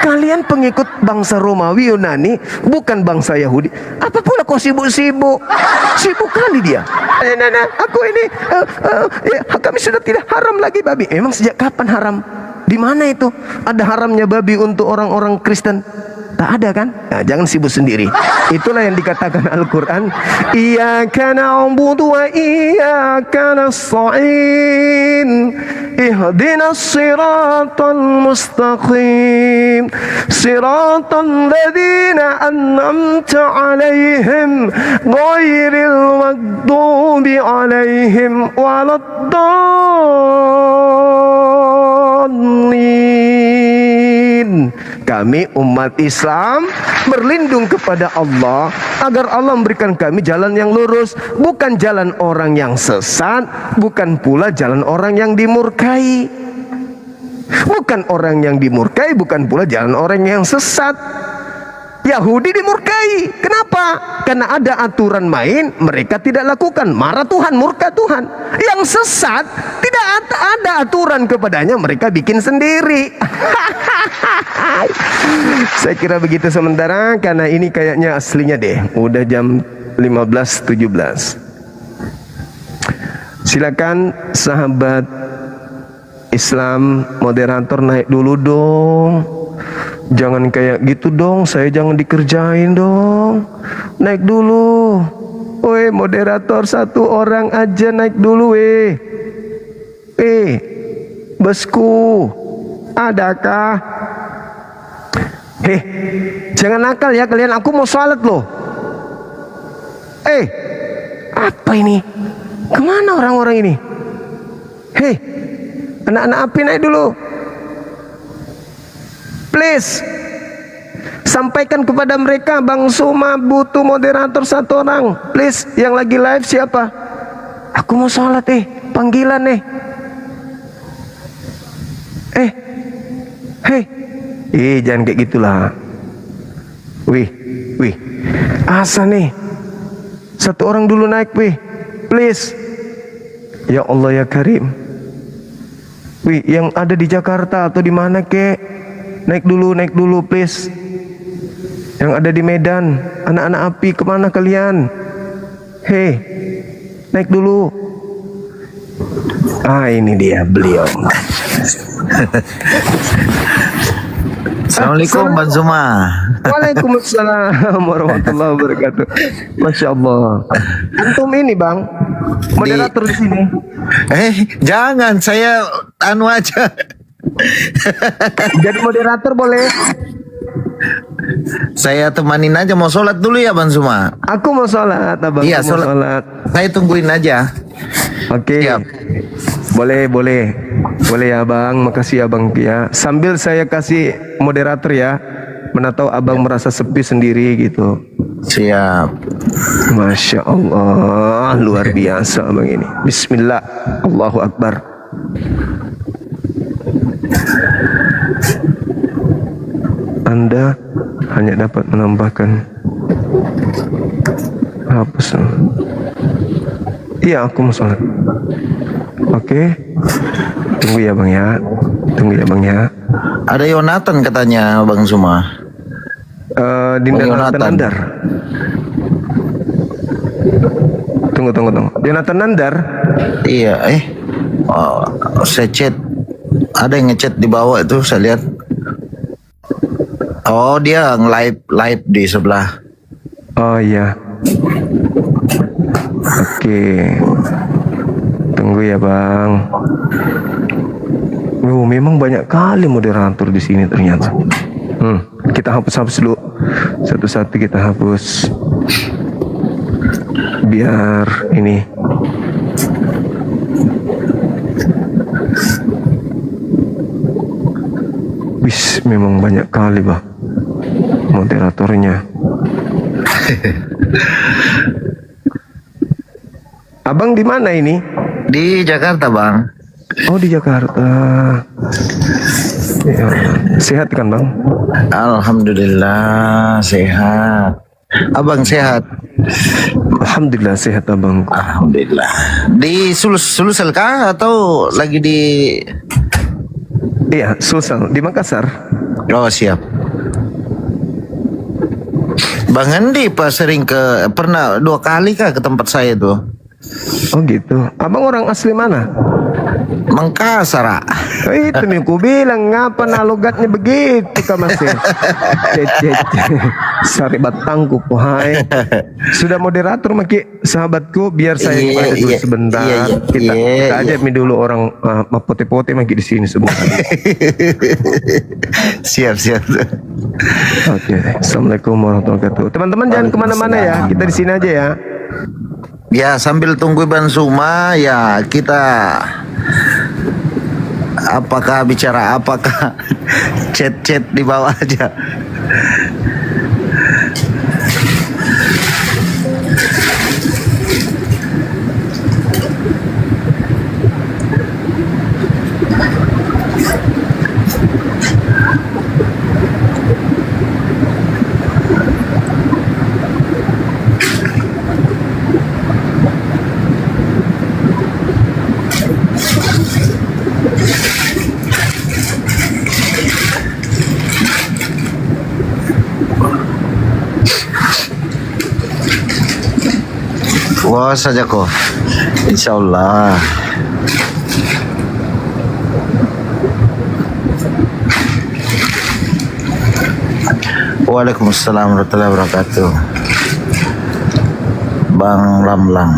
Kalian pengikut bangsa Romawi Yunani, bukan bangsa Yahudi. Apa pula kau sibuk-sibuk? Sibuk kali dia. Aku ini kami sudah tidak haram lagi babi. Emang sejak kapan haram? Di mana itu ada haramnya babi untuk orang-orang Kristen? Tak ada kan? Nah, jangan sibuk sendiri. Itulah yang dikatakan Al-Quran, Iyyaka na'budu wa iyyaka nasta'in ihdinas siratal mustaqim siratal ladzina an'amta 'alaihim ghairil maghdubi 'alaihim waladdallin. Kami umat Islam berlindung kepada Allah agar Allah memberikan kami jalan yang lurus, bukan jalan orang yang sesat, bukan pula jalan orang yang dimurkai. Bukan orang yang dimurkai, bukan pula jalan orang yang sesat. Yahudi dimurkai. Kenapa? Karena ada aturan main, mereka tidak lakukan. Marah Tuhan, murka Tuhan. Yang sesat, tidak ada aturan kepadanya, mereka bikin sendiri. Saya kira begitu sementara, karena ini kayaknya aslinya deh. Udah jam 15.17. Silakan sahabat Islam, moderator naik dulu dong. Jangan kayak gitu dong, saya jangan dikerjain dong. Naik dulu. Woi, moderator satu orang aja naik dulu bosku, adakah? Jangan nakal ya kalian, aku mau sholat loh. Apa ini? Kemana orang-orang ini? Anak-anak api naik dulu. Please. Sampaikan kepada mereka, Bang Suma butuh moderator 1 orang. Please, yang lagi live siapa? Aku mau sholat panggilan hei, jangan kayak gitulah. Wih, asa nih. 1 orang dulu naik, please. Ya Allah ya Karim. Wih, yang ada di Jakarta atau di mana kek? Naik dulu please. Yang ada di Medan, anak-anak api, kemana kalian? Hei, naik dulu. Ini dia beliau. Assalamualaikum Bang Zuma. Waalaikumsalam warahmatullahi wabarakatuh. Masya Allah. Antum ini Bang, moderator di sini. Jangan, saya anu aja. Jadi moderator boleh? Saya temanin aja, mau sholat dulu ya Bang Zuma. Aku mau sholat, Abang. Iya, Aku mau sholat. Saya tungguin aja. Oke. Siap. Boleh ya Abang. Makasih Abang ya. Sambil saya kasih moderator ya. Mana tahu Abang merasa sepi sendiri gitu. Siap. Masya Allah, luar biasa Abang ini. Bismillah, Allahu Akbar. Anda hanya dapat menambahkan hapus. Iya, aku mau sholat. Oke. Tunggu ya Bang ya. Ada Yonatan katanya Bang Zuma. Dinda Yonatan. Nandar. Tunggu. Yonatan Nandar. Iya, saya chat. Ada yang ngechat di bawah itu, saya lihat. Oh, dia live di sebelah. Oh iya. Oke. Tunggu ya Bang. Memang banyak kali moderator di sini ternyata. Kita hapus dulu. Satu-satu kita hapus. Biar ini. Memang banyak kali Bang moderatornya. Abang di mana ini? Di Jakarta Bang. Oh di Jakarta. Ya, sehat kan Bang? Alhamdulillah sehat. Abang sehat? Alhamdulillah sehat Abang. Alhamdulillah. Di Sulsel kah atau lagi di? Iya, Sulsel di Makassar. Oh siap. Bang Andi pernah 2 kali kah ke tempat saya tuh? Oh gitu. Abang orang asli mana? Makassar. Oh, itu nih ku bilang ngapa logatnya begitu kah masih. Sari batangku pohai. Sudah moderator maki sahabatku biar saya kepada dulu sebentar. Kita aja dulu orang pote-pote maki di sini sebentar. Siap. Oke. Assalamualaikum warahmatullahi wabarakatuh. Teman-teman jangan kemana-mana ya. Kita di sini aja ya. Ya sambil tunggu Bang Zuma ya kita bicara chat di bawah aja. Puas saja kok, insya Allah. Waalaikumsalam warahmatullahi wabarakatuh. Bang Lamlang.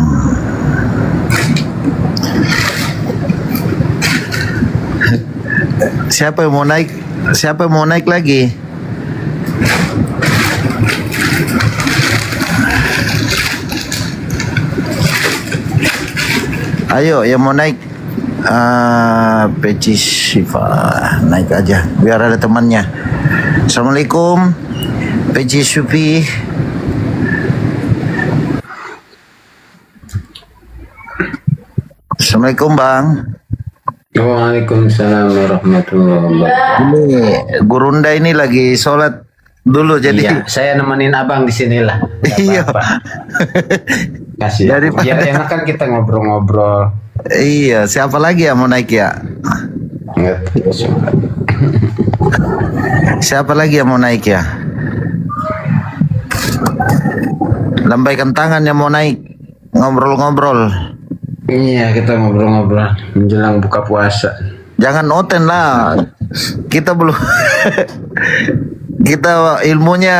Siapa yang mau naik lagi? Ayo yang mau naik Peci Syifa naik aja biar ada temannya. Assalamualaikum. PJ Supi. Assalamualaikum Bang. Waalaikumsalam warahmatullahi wabarakatuh. Ini Gurunda ini lagi sholat dulu jadi. Iya, saya nemenin abang di sinilah. Nggak Iya. apa-apa. Kasih. Daripada- Biar enak kan kita ngobrol-ngobrol. Iya, siapa lagi yang mau naik ya? Nggak tahu. Siapa lagi yang mau naik ya? Lambaikan tangan yang mau naik. Ngobrol-ngobrol. Iya, kita ngobrol-ngobrol menjelang buka puasa. Jangan oten lah. Kita belum kita ilmunya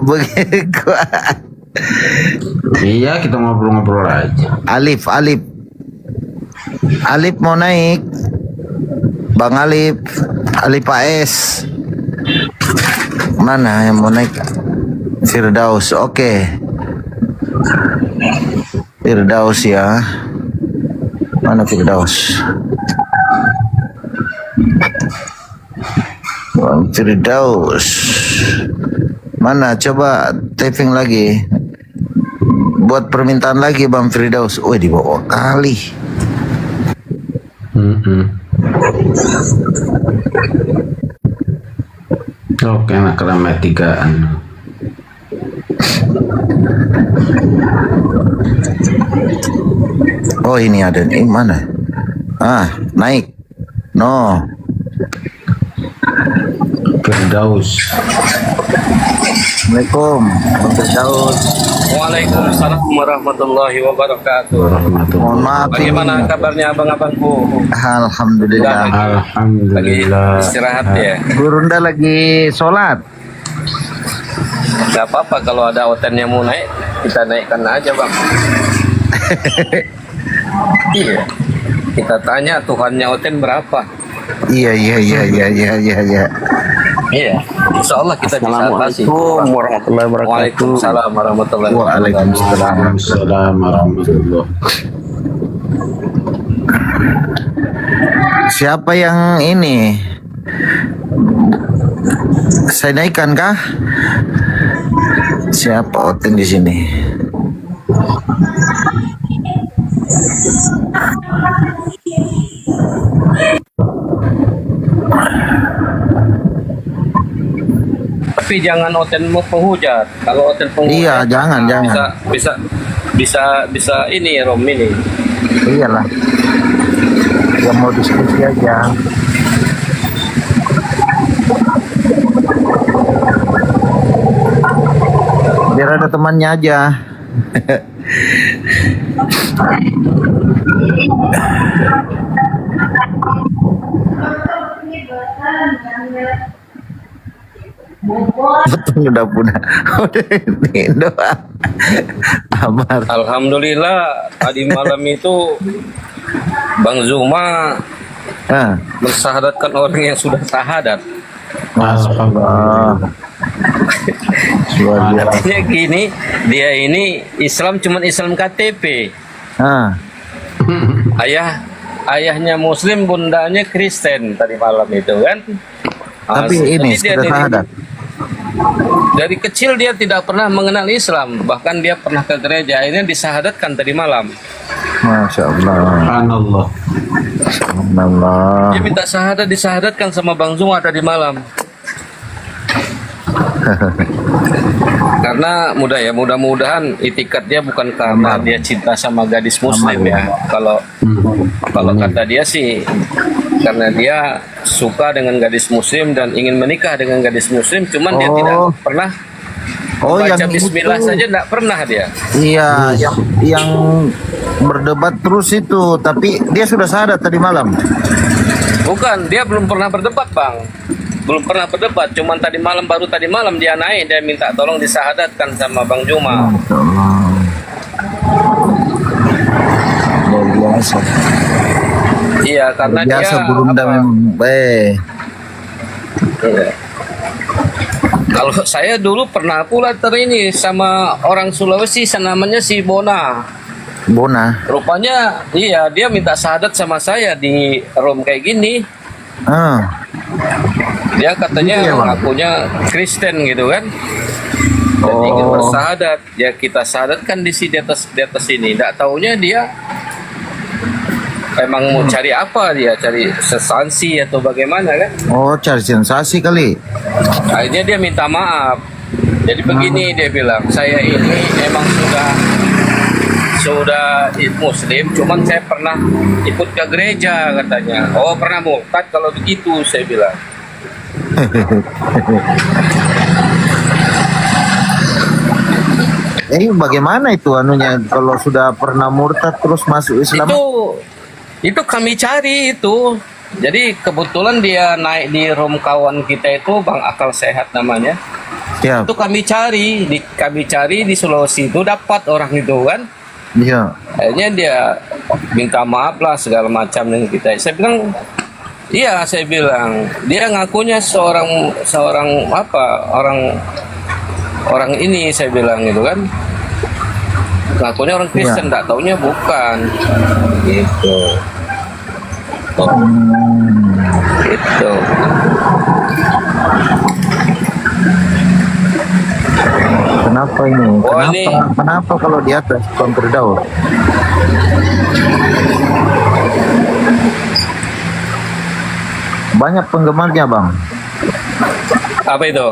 begitu. Iya, kita ngobrol-ngobrol aja. Alif mau naik. Bang Alif AS. Mana yang mau naik? Firdaus. Oke. Firdaus ya. Mana Firdaus? Bang Firdaus. Mana? Coba taping lagi. Buat permintaan lagi Bang Firdaus. Wih, dibawa kali. Oke, nak kelamat 3-an. Oh, ini ada nih. Mana? Naik. No. Firdaus. Assalamualaikum Bang Firdaus. Waalaikumsalam warahmatullahi wabarakatuh. Mohon maaf. Bagaimana kabarnya abang-abangku? Alhamdulillah. Lagi Alhamdulillah. istirahat ya? Gurunda lagi sholat. Gak apa-apa kalau ada oten yang mau naik, kita naikkan aja bang. Iya. Kita tanya Tuhannya oten berapa? Iya. Iya. Insya Allah kita bisa atasi. Assalamualaikum warahmatullahi wabarakatuh. Waalaikumsalam warahmatullahi wabarakatuh. Waalaikumsalam. Waalaikumsalam warahmatullahi. Siapa yang ini? Saya naikkan kah? Siapa Oten di sini? Tapi jangan oten mau penghujat. Kalau oten penghujat, Iya, jangan. bisa ini Rom ini. Iyalah. Yang mau diskusi aja. Biar ada temannya aja. Betul udah punah. Ini doa. Amar. Alhamdulillah tadi malam itu Bang Zuma Ah, mensyahadatkan orang yang sudah syahadat. ah. Luar biasa. Artinya gini, dia ini Islam cuman Islam KTP. Ah, Ayahnya Muslim, bundanya Kristen tadi malam itu kan. tapi ini dia sudah syahadat. dari kecil dia tidak pernah mengenal Islam, bahkan dia pernah ke gereja. Akhirnya disyahadatkan tadi malam. Masya Allah. Subhanallah. Subhanallah. Dia minta syahadat, disyahadatkan sama Bang Zuma tadi malam. Karena mudah-mudahan itikat dia bukan karena dia cinta sama gadis Muslim ya. Kalau kata dia sih karena dia suka dengan gadis Muslim dan ingin menikah dengan gadis Muslim, cuman dia tidak pernah baca Bismillah itu. saja tidak pernah dia. Iya, yang berdebat terus itu, tapi dia sudah syahadat tadi malam. Bukan, dia belum pernah berdebat bang. Belum pernah berdebat, cuman baru tadi malam dia naik, dia minta tolong disyahadatkan sama Bang Juma. Masya Allah. Luar biasa. Iya, karena Luar biasa dia Burunda apa, memang. iya. Kalau saya dulu pernah pula ini sama orang Sulawesi, namanya si Bona. Bona. Rupanya iya, dia minta syahadat sama saya di room kayak gini. Ah, Dia katanya ngakunya Kristen gitu kan. Dan ingin bersahadat. Ya kita sahadatkan di atas ini. Tidak taunya dia emang mau cari apa, dia cari sensasi atau bagaimana kan. Oh, cari sensasi kali. Akhirnya dia minta maaf. Jadi begini dia bilang, saya ini emang sudah Muslim, cuman saya pernah ikut ke gereja katanya. Oh, pernah murtad kalau begitu, saya bilang. Bagaimana itu anunya kalau sudah pernah murtad terus masuk Islam? Itu kami cari itu. Jadi kebetulan dia naik di room kawan kita itu, Bang Akal Sehat namanya. Ya. Itu kami cari di Sulawesi itu, dapat orang itu kan. Iya. Akhirnya dia minta maaf lah segala macam dengan kita. Saya bilang, iya, saya bilang dia ngakunya seorang apa, orang ini, saya bilang gitu kan. Ngakunya orang Kristen, enggak taunya bukan. Gitu. Gitu. Kenapa ini? Kenapa kalau di atas Firdaus? Banyak penggemarnya, Bang. Apa itu?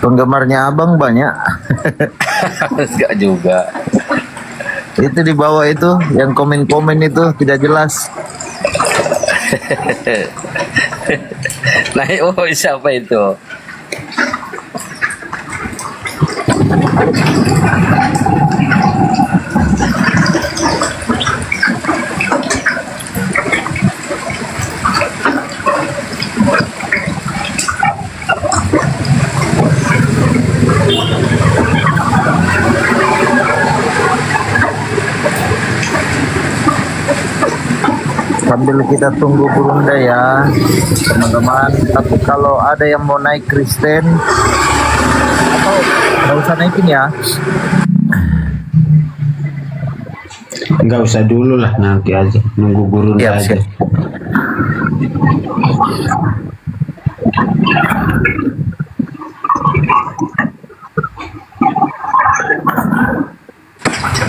Penggemarnya Abang banyak. Enggak juga. Itu di bawah itu yang komen-komen itu tidak jelas. Nah, siapa itu? Sambil kita tunggu Burunda ya, teman-teman. Tapi kalau ada yang mau naik Kristen, atau nggak usah naikin ya. Nggak usah dulu lah, nanti aja nunggu Burunda Iya, aja. siap.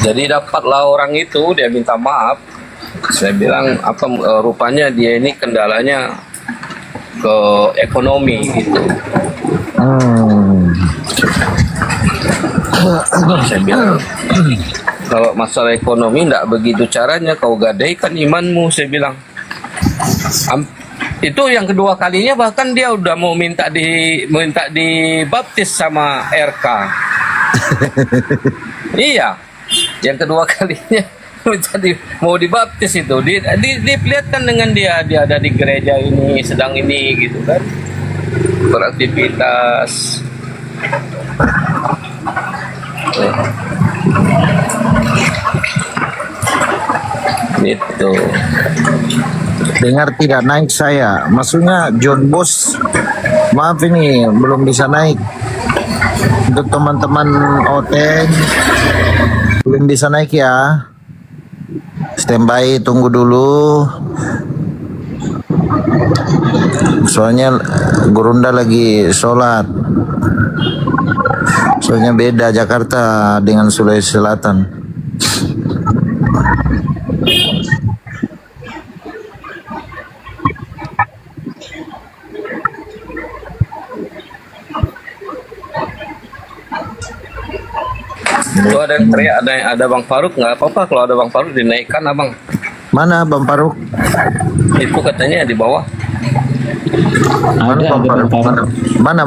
Jadi dapatlah orang itu, dia minta maaf. Saya bilang apa, rupanya dia ini kendalanya ke ekonomi gitu. Saya bilang kalau masalah ekonomi enggak begitu caranya, kau gadaikan imanmu, saya bilang. Itu yang kedua kalinya, bahkan dia udah mau minta dibaptis sama RK. Iya, yang kedua kalinya mau dibaptis itu, diperlihatkan dengan dia ada di gereja ini, sedang ini gitu kan, beraktivitas. Gitu. Dengar tidak naik saya, maksudnya John Bos, maaf ini belum bisa naik. Untuk teman-teman Oteng belum bisa naik ya. Standby, tunggu dulu. Soalnya Gurunda lagi sholat. Soalnya beda Jakarta dengan Sulawesi Selatan. Itu ada yang teriak, ada Bang Faruk, nggak apa-apa kalau ada Bang Faruk dinaikkan, Abang. Mana Bang Faruk? Itu katanya di bawah. Mana Bang Faruk? Mana?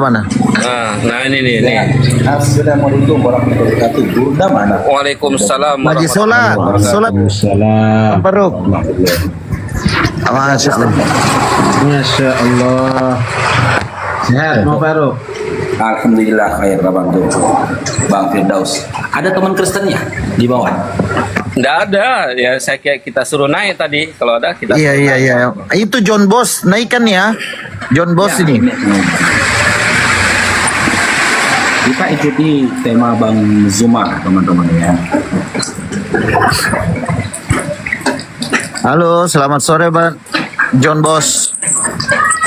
Nah ini nih. Assalamualaikum warahmatullahi wabarakatuh. Bunda mana? Waalaikumsalam. Lagi sholat. Waalaikumsalam. Bang Faruk. Masya Allah. Masya Allah. Sehat, Bang Faruk? Alhamdulillah khair Bang Bang Firdaus. Ada teman Kristennya di bawah? Nggak ada, ya saya kayak kita suruh naik tadi. Kalau ada kita. Iya. Itu John Bos, naikkan ya. John Bos ini. Kita ikuti tema Bang Zuma teman-teman ya. Halo, selamat sore Bang John Bos.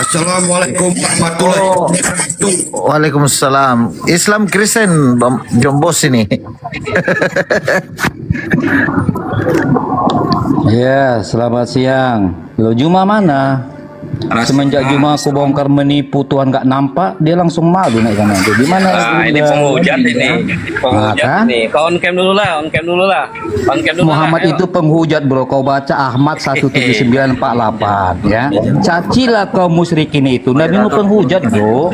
Assalamualaikum warahmatullahi wabarakatuh. Waalaikumsalam. Islam Kristen Jombos ini. Ya, selamat siang. Lo Juma mana? Semenjak Juma aku bongkar menipu Tuhan gak nampak, dia langsung malu naik kanan. Gimana? Ini penghujat ini. Penghujat kan? ini. Kau on cam dulu lah, on cam dulu lah. On cam dulu Muhammad lah, itu penghujat bro. Kau baca Ahmad 17948 ya. Cacilah kau musyrikin itu. Nabi mu penghujat bro.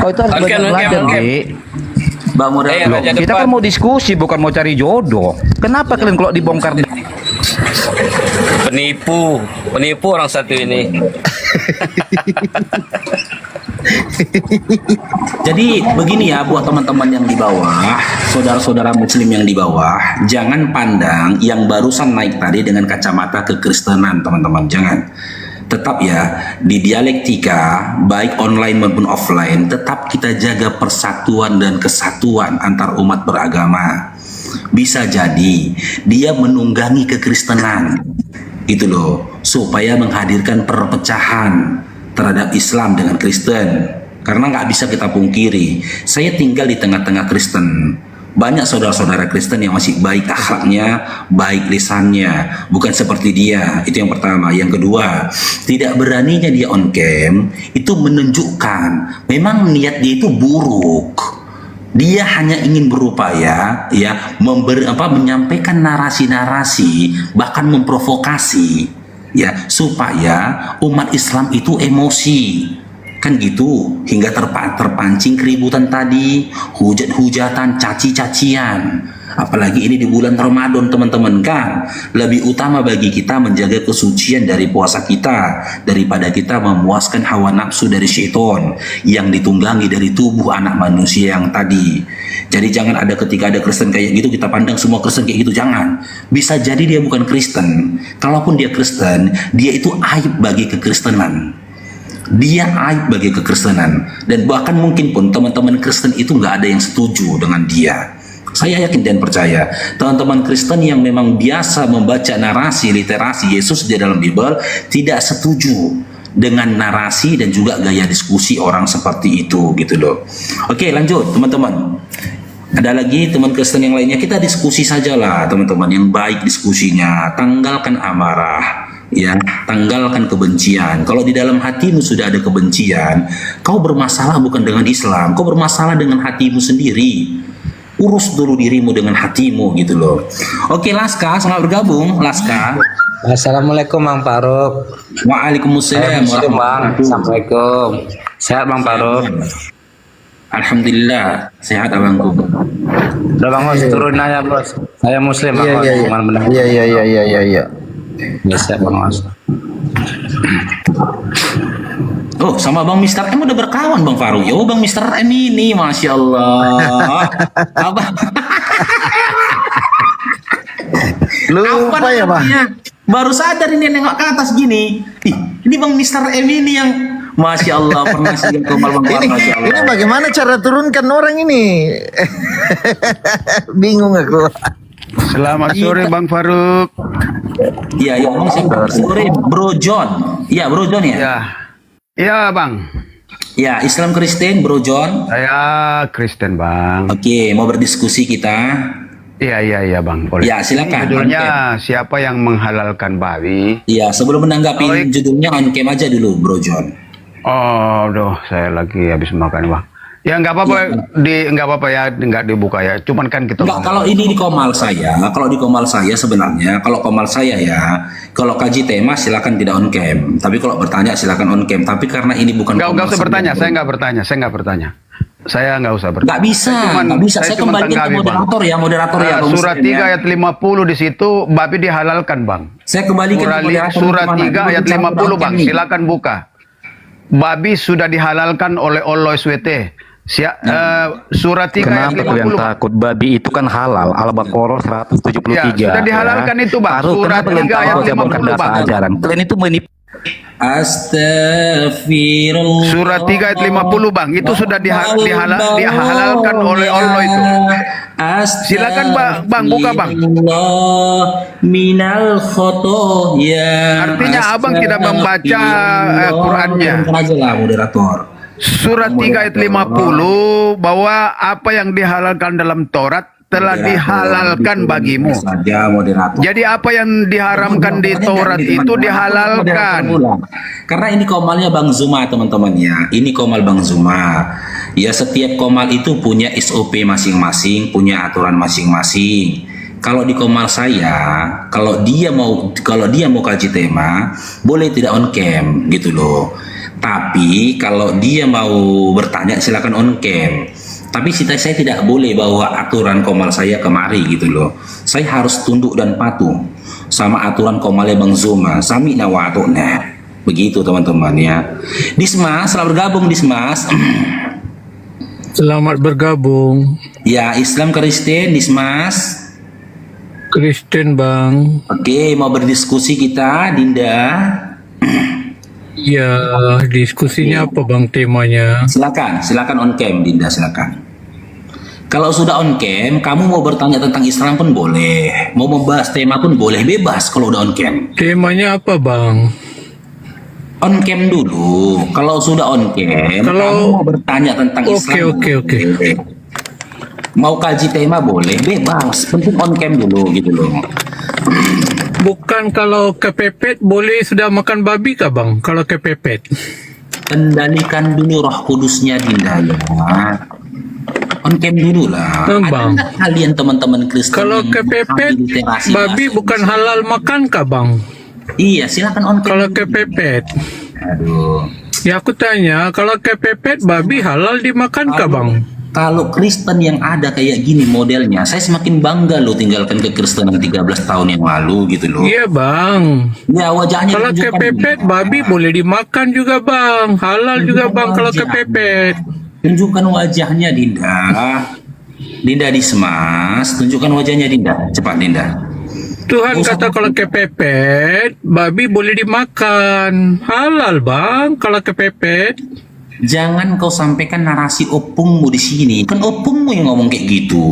Kau itu harus On cam, banyak on cam, belajar on cam. Dek. Bang Muda. Loh, kita kan mau diskusi bukan mau cari jodoh. Kenapa kalian kalau dibongkar Penipu. Penipu orang satu ini. Jadi begini ya buat teman-teman yang di bawah, saudara-saudara muslim yang di bawah, jangan pandang yang barusan naik tadi dengan kacamata kekristenan, teman-teman. Jangan. Tetap ya, di dialektika baik online maupun offline, tetap kita jaga persatuan dan kesatuan antar umat beragama. Bisa jadi dia menunggangi kekristenan itu loh, supaya menghadirkan perpecahan terhadap Islam dengan Kristen. Karena nggak bisa kita pungkiri, saya tinggal di tengah-tengah Kristen. Banyak saudara-saudara Kristen yang masih baik akhlaknya, baik lisannya, bukan seperti dia. Itu yang pertama. Yang kedua, tidak beraninya dia on cam itu menunjukkan memang niat dia itu buruk. Dia hanya ingin berupaya ya menyampaikan narasi-narasi, bahkan memprovokasi ya supaya umat Islam itu emosi. Kan gitu, hingga terpancing keributan tadi, hujat-hujatan, caci-cacian. Apalagi ini di bulan Ramadan, teman-teman, kan lebih utama bagi kita menjaga kesucian dari puasa kita daripada kita memuaskan hawa nafsu dari syaitan yang ditunggangi dari tubuh anak manusia yang tadi. Jadi jangan ada ketika ada Kristen kayak gitu kita pandang semua Kristen kayak gitu, jangan. Bisa jadi dia bukan Kristen. Kalaupun dia Kristen, dia itu aib bagi kekristenan. Dia aib bagi kekristenan, dan bahkan mungkin pun teman-teman Kristen itu nggak ada yang setuju dengan dia. Saya yakin dan percaya teman-teman Kristen yang memang biasa membaca narasi literasi Yesus di dalam Bible tidak setuju dengan narasi dan juga gaya diskusi orang seperti itu gitu loh. Oke, lanjut teman-teman. Ada lagi teman Kristen yang lainnya, kita diskusi sajalah teman-teman, yang baik diskusinya, tanggalkan amarah. Ya, tanggalkan kebencian. Kalau di dalam hatimu sudah ada kebencian, kau bermasalah bukan dengan Islam, kau bermasalah dengan hatimu sendiri. Urus dulu dirimu dengan hatimu gitu loh. Oke, Laska, selamat bergabung, Laska. Assalamualaikum Bang Faruk. Waalaikumsalam warahmatullahi wabarakatuh. Assalamualaikum. Sehat Bang Faruk? Alhamdulillah, sehat abangku. Udah Bang Bos, turun aja Bos. Saya Muslim Bang Bos. Iya. Bisa Bang Bos. Oh, sama Bang Mister M udah berkawan Bang Faruk. Yo, Bang Mister M ini, Masya Allah. Abang. Lupa ya Bang. Baru sadar ini nengok ke atas gini. Ih, ini Bang Mister M ini yang Masya Allah pernah sih Bang Faruk. Masya Allah. Ini bagaimana cara turunkan orang ini? Bingung aku. Selamat sore Bang Faruk. Iya, Bang, sore Bro John. Iya, Bro John ya? Ya Bang. Ya, Islam Kristen Bro John. Saya Kristen Bang. Oke, mau berdiskusi kita. Iya Bang. Boleh. Ya, silakan. Judulnya siapa yang menghalalkan babi? Iya, sebelum menanggapi judulnya on cam aja dulu Bro John. Oh, saya lagi habis makan Bang. Ya nggak apa-apa, nggak apa-apa ya, nggak dibuka ya. Cuman kan kita nggak, kalau ini di komal saya, sebenarnya, kalau komal saya ya, kalau kaji tema silakan tidak on cam. Tapi kalau bertanya silakan on cam. Tapi karena ini bukan nggak usah bertanya, saya nggak bertanya. Saya nggak usah bertanya. Nggak bisa. Saya kembali ke moderator ya. Surat 3 ayat 50 di situ babi dihalalkan Bang. Saya kembali ke Surat 3 ayat 50 Bang, silakan buka. Babi sudah dihalalkan oleh Allah SWT. Surat 3 ayat 50. Kenapa kalian takut? Babi itu kan halal. Al-Baqarah 173. Ya, sudah dihalalkan itu Bang. Surat 3 ayat 50 Bang. Kalian itu menipu Astagfirullah. Surat 3 ayat 50 Bang, itu sudah dihalalkan oleh Allah itu. Silakan Bang, buka Bang. Minal khotoya. Artinya abang tidak membaca Qurannya. Aja lah moderator. Surat 3 ayat 50 bahwa apa yang dihalalkan dalam Taurat telah dihalalkan bagimu. Saja moderator. Jadi apa yang diharamkan di Taurat itu dihalalkan. Karena ini komalnya Bang Zuma teman-teman ya. Ini komal Bang Zuma. Ya setiap komal itu punya SOP masing-masing, punya aturan masing-masing. Kalau di komal saya, kalau dia mau kaji tema, boleh tidak on cam gitu loh. Tapi kalau dia mau bertanya silakan on cam. Tapi saya tidak boleh bawa aturan komal saya kemari gitu loh. Saya harus tunduk dan patuh sama aturan komalnya Bang Zuma. Sami nawatuna. Begitu teman-teman ya. Dismas, selamat bergabung Dismas. Selamat bergabung. Ya, Islam Kristen Dismas. Kristen Bang. Oke, mau berdiskusi kita Dinda. Ya, diskusinya apa Bang temanya? Silakan on cam Dinda, silakan. Kalau sudah on cam, kamu mau bertanya tentang Islam pun boleh, mau membahas tema pun boleh, bebas kalau udah on cam. Temanya apa Bang? On cam dulu. Kalau sudah on cam, kamu mau bertanya tentang Islam. Oke. Mau kaji tema boleh, bebas. Penting on cam dulu gitu loh. Bukan kalau kepepet boleh sudah makan babi kah Bang? Kalau kepepet. Kendalikan dulu roh kudusnya Dinda ya. On cam dulu lah. Bang. Ada kalian teman-teman Kristen. Kalau kepepet babi bukan halal makan kah Bang? Iya, silakan on cam. Kalau kepepet. Aduh. Ya aku tanya, kalau kepepet babi halal dimakan kah Bang? Kalau Kristen yang ada kayak gini modelnya, saya semakin bangga loh tinggalkan kekristenan 13 tahun yang lalu gitu loh. Iya Bang. Ya wajahnya. Kalau kepepet babi boleh dimakan juga Bang. Halal juga Bang kalau kepepet. Tunjukkan wajahnya Dinda. Dinda Dismas, tunjukkan wajahnya Dinda. Cepat Dinda. Tuhan kata kalau kepepet babi boleh dimakan. Halal Bang kalau kepepet. Jangan kau sampaikan narasi opungmu di sini. Kan opungmu yang ngomong kayak gitu.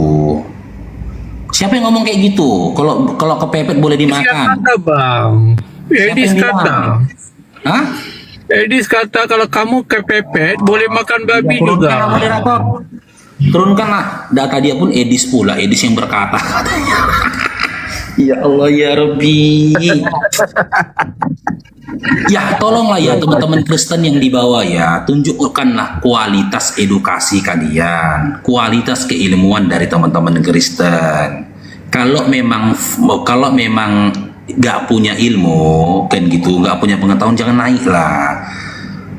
Siapa yang ngomong kayak gitu? Kalau kepepet boleh dimakan. Siapa kata Bang? Edis kata. Hah? Edis kata kalau kamu kepepet boleh makan babi juga. Turunkanlah data dia pun Edis pula. Edis yang berkata katanya. Ya Allah ya Rabbi. Ya tolonglah ya teman-teman Kristen yang di bawah ya, tunjukkanlah kualitas edukasi kalian, kualitas keilmuan dari teman-teman Kristen. Kalau memang nggak punya ilmu kan gitu, nggak punya pengetahuan, jangan naik lah.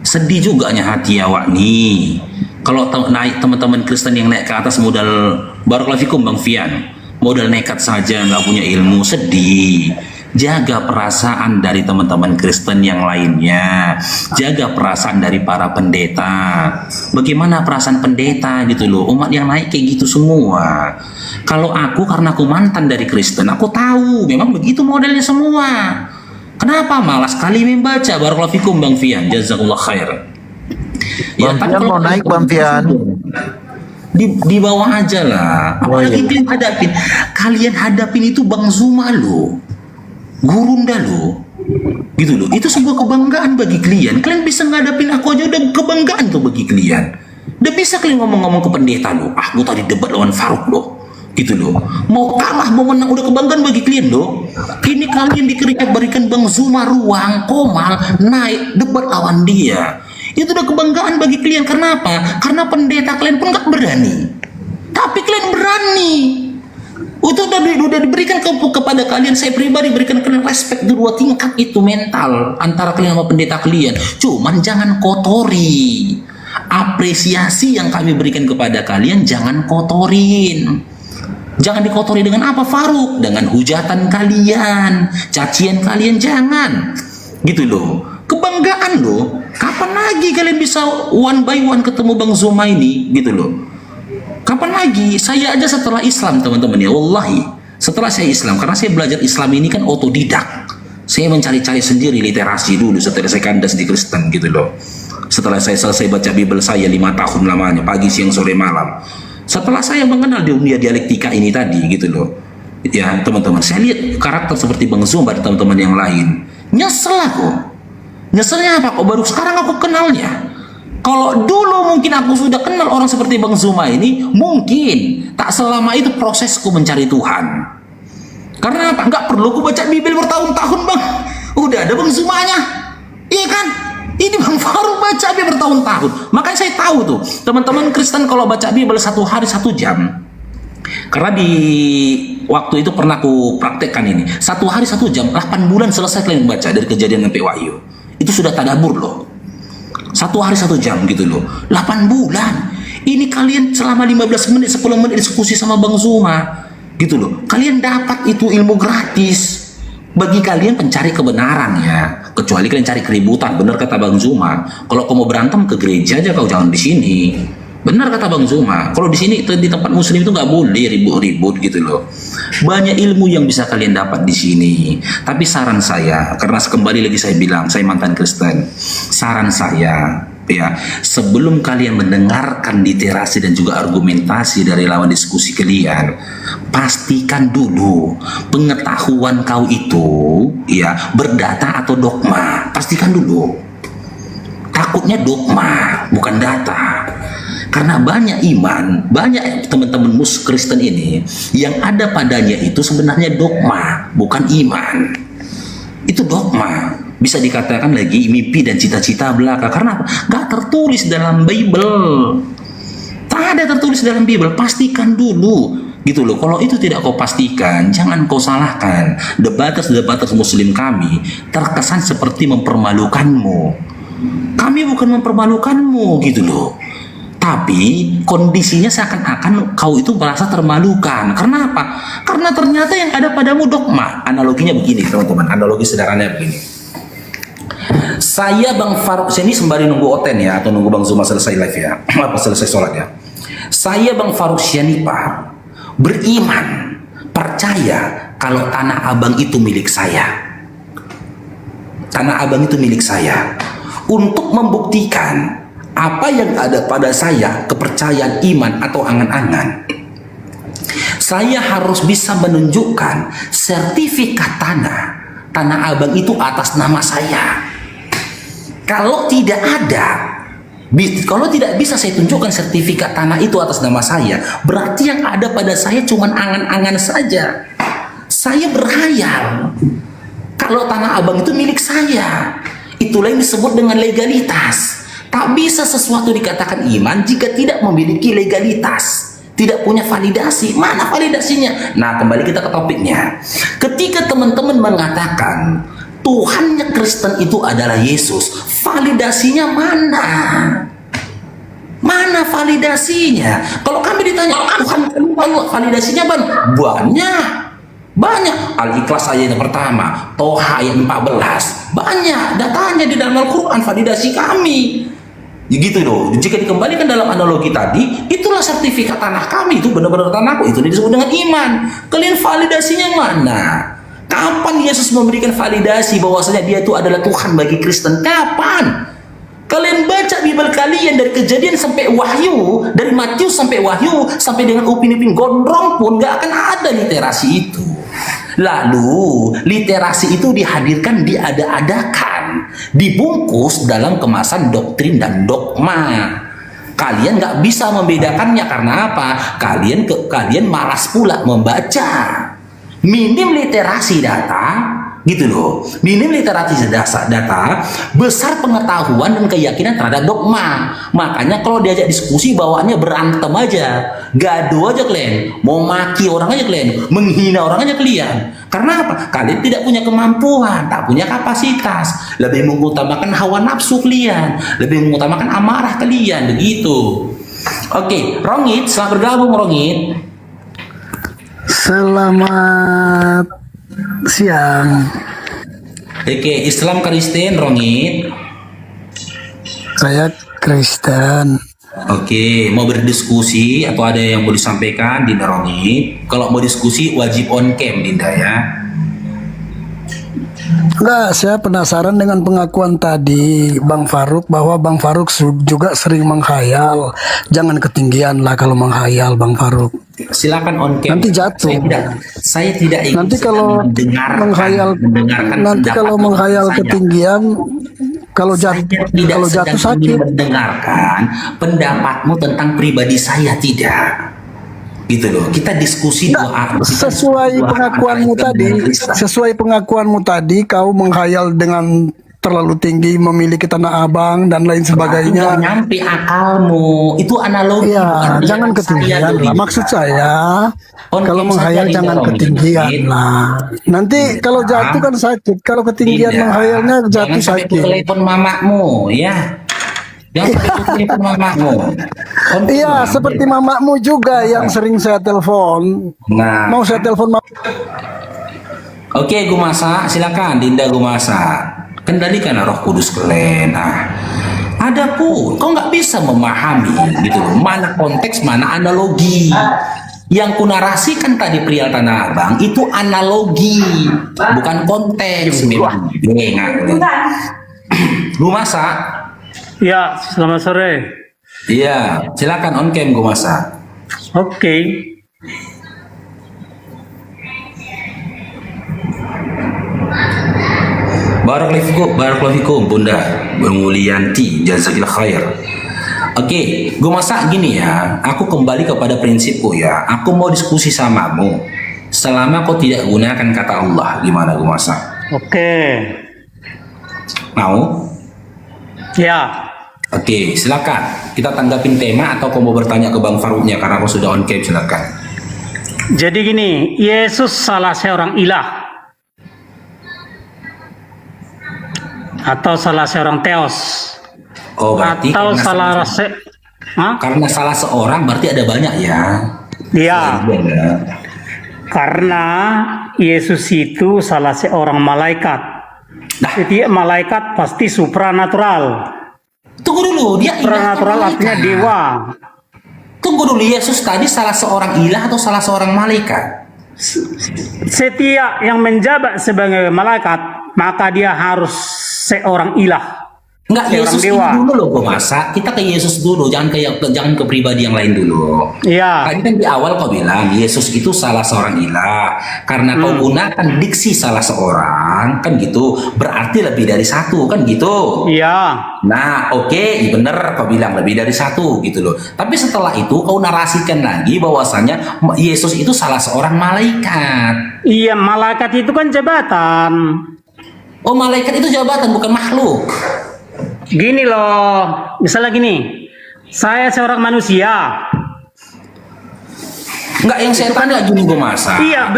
Sedih juga hati awak nih. Kalau naik teman-teman Kristen yang naik ke atas modal barakallahu fikum Bang Fian, modal nekat saja nggak punya ilmu, sedih. Jaga perasaan dari teman-teman Kristen yang lainnya, jaga perasaan dari para pendeta. Bagaimana perasaan pendeta gitu loh, umat yang naik kayak gitu semua. Kalau aku, karena aku mantan dari Kristen, aku tahu memang begitu modelnya semua. Kenapa malas sekali membaca? Barakallahu fikum Bang Fian, jazakallah khair. Bang Fian mau naik Bang Fian. Di bawah aja lah. Apalagi kalian hadapin itu Bang Zuma loh, Gurunda loh, gitu loh. Itu sebuah kebanggaan bagi kalian. Kalian bisa ngadapin aku aja udah kebanggaan tuh bagi kalian. Udah bisa kalian ngomong-ngomong ke pendeta loh. Gue tadi debat lawan Faruk loh, gitu loh. Mau kalah mau menang udah kebanggaan bagi kalian loh. Ini kalian berikan Bang Zuma ruang, komal, naik debat lawan dia. Itu udah kebanggaan bagi kalian. Kenapa? Karena pendeta kalian pun gak berani, tapi kalian berani. Itu udah diberikan kepada kalian. Saya pribadi berikan kalian respect di 2 tingkat itu mental antara kalian sama pendeta kalian. Cuman jangan kotori apresiasi yang kami berikan kepada kalian, jangan kotorin. Jangan dikotori dengan apa Faruk? Dengan hujatan kalian, cacian kalian, jangan. Gitu loh. Kebanggaan loh. Kapan lagi kalian bisa one by one ketemu Bang Zuma ini? Gitu loh. Kapan lagi? Saya aja setelah Islam teman-teman ya, wallahi setelah saya Islam, karena saya belajar Islam ini kan otodidak. Saya mencari-cari sendiri literasi dulu setelah saya kandas di Kristen gitu loh. Setelah saya selesai baca Bible saya 5 tahun lamanya, pagi, siang, sore, malam. Setelah saya mengenal dunia dialektika ini tadi gitu loh. Ya teman-teman, saya lihat karakter seperti Bang Zuma dan teman-teman yang lain. Nyesel aku. Nyeselnya apa? Kok baru sekarang aku kenalnya? Kalau dulu mungkin aku sudah kenal orang seperti Bang Zuma ini, mungkin tak selama itu prosesku mencari Tuhan. Karena apa? Nggak perlu aku baca Bible bertahun-tahun, Bang. Udah ada Bang Zumanya. Iya kan? Ini Bang Farouk baca Bible bertahun-tahun. Makanya saya tahu tuh, teman-teman Kristen kalau baca Bible 1 hari 1 jam. Karena di waktu itu pernah aku praktekkan ini. 1 hari 1 jam, 8 bulan selesai kalian baca dari Kejadian sampai Wahyu. Itu sudah tadabur loh. 1 hari 1 jam gitu loh. 8 bulan. Ini kalian selama 15 menit, 10 menit diskusi sama Bang Zuma. Gitu loh, kalian dapat itu ilmu gratis bagi kalian pencari kebenaran ya. Kecuali kalian cari keributan, benar kata Bang Zuma. Kalau kau mau berantem ke gereja aja, kau jangan di sini. Benar kata Bang Zuma. Kalau di sini di tempat Muslim itu nggak boleh ribut-ribut gitu loh. Banyak ilmu yang bisa kalian dapat di sini. Tapi saran saya, karena kembali lagi saya bilang, saya mantan Kristen. Saran saya, ya, sebelum kalian mendengarkan literasi dan juga argumentasi dari lawan diskusi kalian, pastikan dulu pengetahuan kau itu ya berdata atau dogma. Pastikan dulu. Takutnya dogma bukan data. Karena banyak iman, banyak teman-teman Kristen ini yang ada padanya itu sebenarnya dogma, bukan iman. Itu dogma. Bisa dikatakan lagi mimpi dan cita-cita belaka. Karena nggak tertulis dalam Bible. Tak ada tertulis dalam Bible. Pastikan dulu gitu loh. Kalau itu tidak kau pastikan, jangan kau salahkan. Debaters Muslim kami terkesan seperti mempermalukanmu. Kami bukan mempermalukanmu gitu loh. Tapi kondisinya seakan-akan kau itu merasa termalukan. Karena apa? Karena ternyata yang ada padamu dogma. Analoginya begini teman-teman. Analogi sederhananya begini. Saya Bang Farouk, saya ini sembari nunggu Oten ya, atau nunggu Bang Zuma selesai live ya, apa selesai sholat ya. Saya Bang Farouk Syanipa beriman, percaya kalau Tanah Abang itu milik saya. Tanah Abang itu milik saya. Untuk membuktikan apa yang ada pada saya, kepercayaan, iman atau angan-angan, saya harus bisa menunjukkan sertifikat Tanah Abang itu atas nama saya. Kalau tidak ada, kalau tidak bisa saya tunjukkan sertifikat tanah itu atas nama saya, berarti yang ada pada saya cuma angan-angan saja. Saya berhayal kalau Tanah Abang itu milik saya. Itulah yang disebut dengan legalitas. Tak bisa sesuatu dikatakan iman jika tidak memiliki legalitas, tidak punya validasi. Mana validasinya? Nah, kembali kita ke topiknya. Ketika teman-teman mengatakan Tuhannya Kristen itu adalah Yesus, validasinya mana? Mana validasinya? Kalau kami ditanya Tuhan validasinya banyak. Al-Ikhlas ayat yang pertama, Toha ayat 14, banyak datanya di dalam Al-Quran validasi kami. Gitu loh. Jika dikembalikan dalam analogi tadi, itulah sertifikat tanah kami, itu benar-benar tanahku, itu disebut dengan iman. Kalian validasinya mana? Kapan Yesus memberikan validasi bahwasanya dia itu adalah Tuhan bagi Kristen? Kapan? Kalian baca Bible kalian dari Kejadian sampai Wahyu, dari Matius sampai Wahyu, sampai dengan Upin-Ipin Gondrong pun gak akan ada literasi itu. Lalu literasi itu dihadirkan, diada-adakan, dibungkus dalam kemasan doktrin dan dogma. Kalian nggak bisa membedakannya karena apa? Kalian malas pula membaca. Minim literasi data, gitu loh. Minim literasi data, besar pengetahuan dan keyakinan terhadap dogma. Makanya kalau diajak diskusi bawaannya berantem aja, gaduh aja kalian, mau maki orang aja kalian, menghina orang aja kalian. Karena apa? Kalian tidak punya kemampuan, tak punya kapasitas, lebih mengutamakan hawa nafsu kalian, lebih mengutamakan amarah kalian, begitu. Oke, Rongit, selamat bergabung Rongit. Selamat siang. Oke, Islam Kristen Rongit. Saya Kristen. Oke, mau berdiskusi atau ada yang mau disampaikan Dinda Rongit? Kalau mau diskusi wajib on cam Dinda ya. Enggak, saya penasaran dengan pengakuan tadi Bang Faruk bahwa Bang Faruk juga sering menghayal. Jangan ketinggian lah kalau menghayal, Bang Faruk. Silakan on cam. Nanti jatuh. Saya tidak ingin Nanti kalau menghayal ketinggian, kalau jatuh sakit. Mendengarkan pendapatmu tentang pribadi saya, tidak. Gitu loh, kita diskusi Sesuai pengakuanmu tadi, kau menghayal dengan terlalu tinggi, memiliki Tanah Abang dan lain sebagainya. Nggak nyampe akalmu, itu analogi. Ya, jangan ketinggian lah. Maksud saya, kalau menghayal jangan ketinggian lah. Nanti kalau jatuh kan sakit. Kalau ketinggian menghayalnya jatuh sakit. Telepon mamamu, ya. Jangan telepon mamamu. Iya, seperti mamamu juga yang sering saya telepon. Nah, mau saya telepon Oke, Gumasa, silakan Dinda Gumasa. Kendalikan Roh Kudus kalian. Nah, adapun kau nggak bisa memahami gitu loh, mana konteks, mana analogi. Yang kunarasikan tadi perihal Tanah Abang itu analogi, bukan konteks. Gumasa. Ya, selamat sore. Iya, silakan on cam Gumasa. Oke. Barakallahu Bunda Mulianti, jazakillah khair. Oke, Gumasa gini ya, aku kembali kepada prinsipku ya. Aku mau diskusi samamu selama kau tidak gunakan kata Allah. Gimana Gumasa? Oke. Mau? Ya. Oke, silakan. Kita tanggapin tema atau kau mau bertanya ke Bang Faruknya karena aku sudah on cam, silakan. Jadi gini, Yesus salah seorang ilah atau salah seorang teos? Oh, berarti atau salah karena salah seorang berarti ada banyak ya? Iya. Karena Yesus itu salah seorang malaikat. Jadi malaikat pasti supranatural. Tunggu dulu, dia supranatural artinya dewa. Tunggu dulu, Yesus tadi salah seorang ilah atau salah seorang malaikat? Setiap yang menjabat sebagai malaikat, maka dia harus seorang ilah. Enggak, Yesus dulu loh Gumasa. Kita ke Yesus dulu, jangan ke pribadi yang lain dulu. Iya. Tadi kan di awal kau bilang Yesus itu salah seorang ilah karena kau gunakan diksi salah seorang, kan gitu. Berarti lebih dari satu, kan gitu. Iya. Nah, oke, bener kau bilang lebih dari satu gitu loh. Tapi setelah itu kau narasikan lagi bahwasanya Yesus itu salah seorang malaikat. Iya, malaikat itu kan jabatan. Oh, malaikat itu jabatan, bukan makhluk. Gini loh, misalnya gini, saya seorang manusia. Enggak, yang saya tanya gini Gumasa. Iya,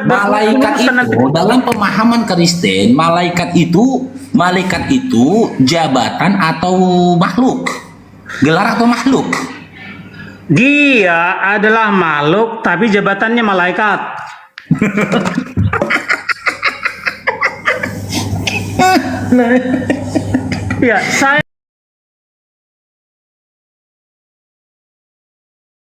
malaikat itu dalam pemahaman Kristen, malaikat itu jabatan atau makhluk? Gelar atau makhluk? Dia adalah makhluk tapi jabatannya malaikat. Ya, saya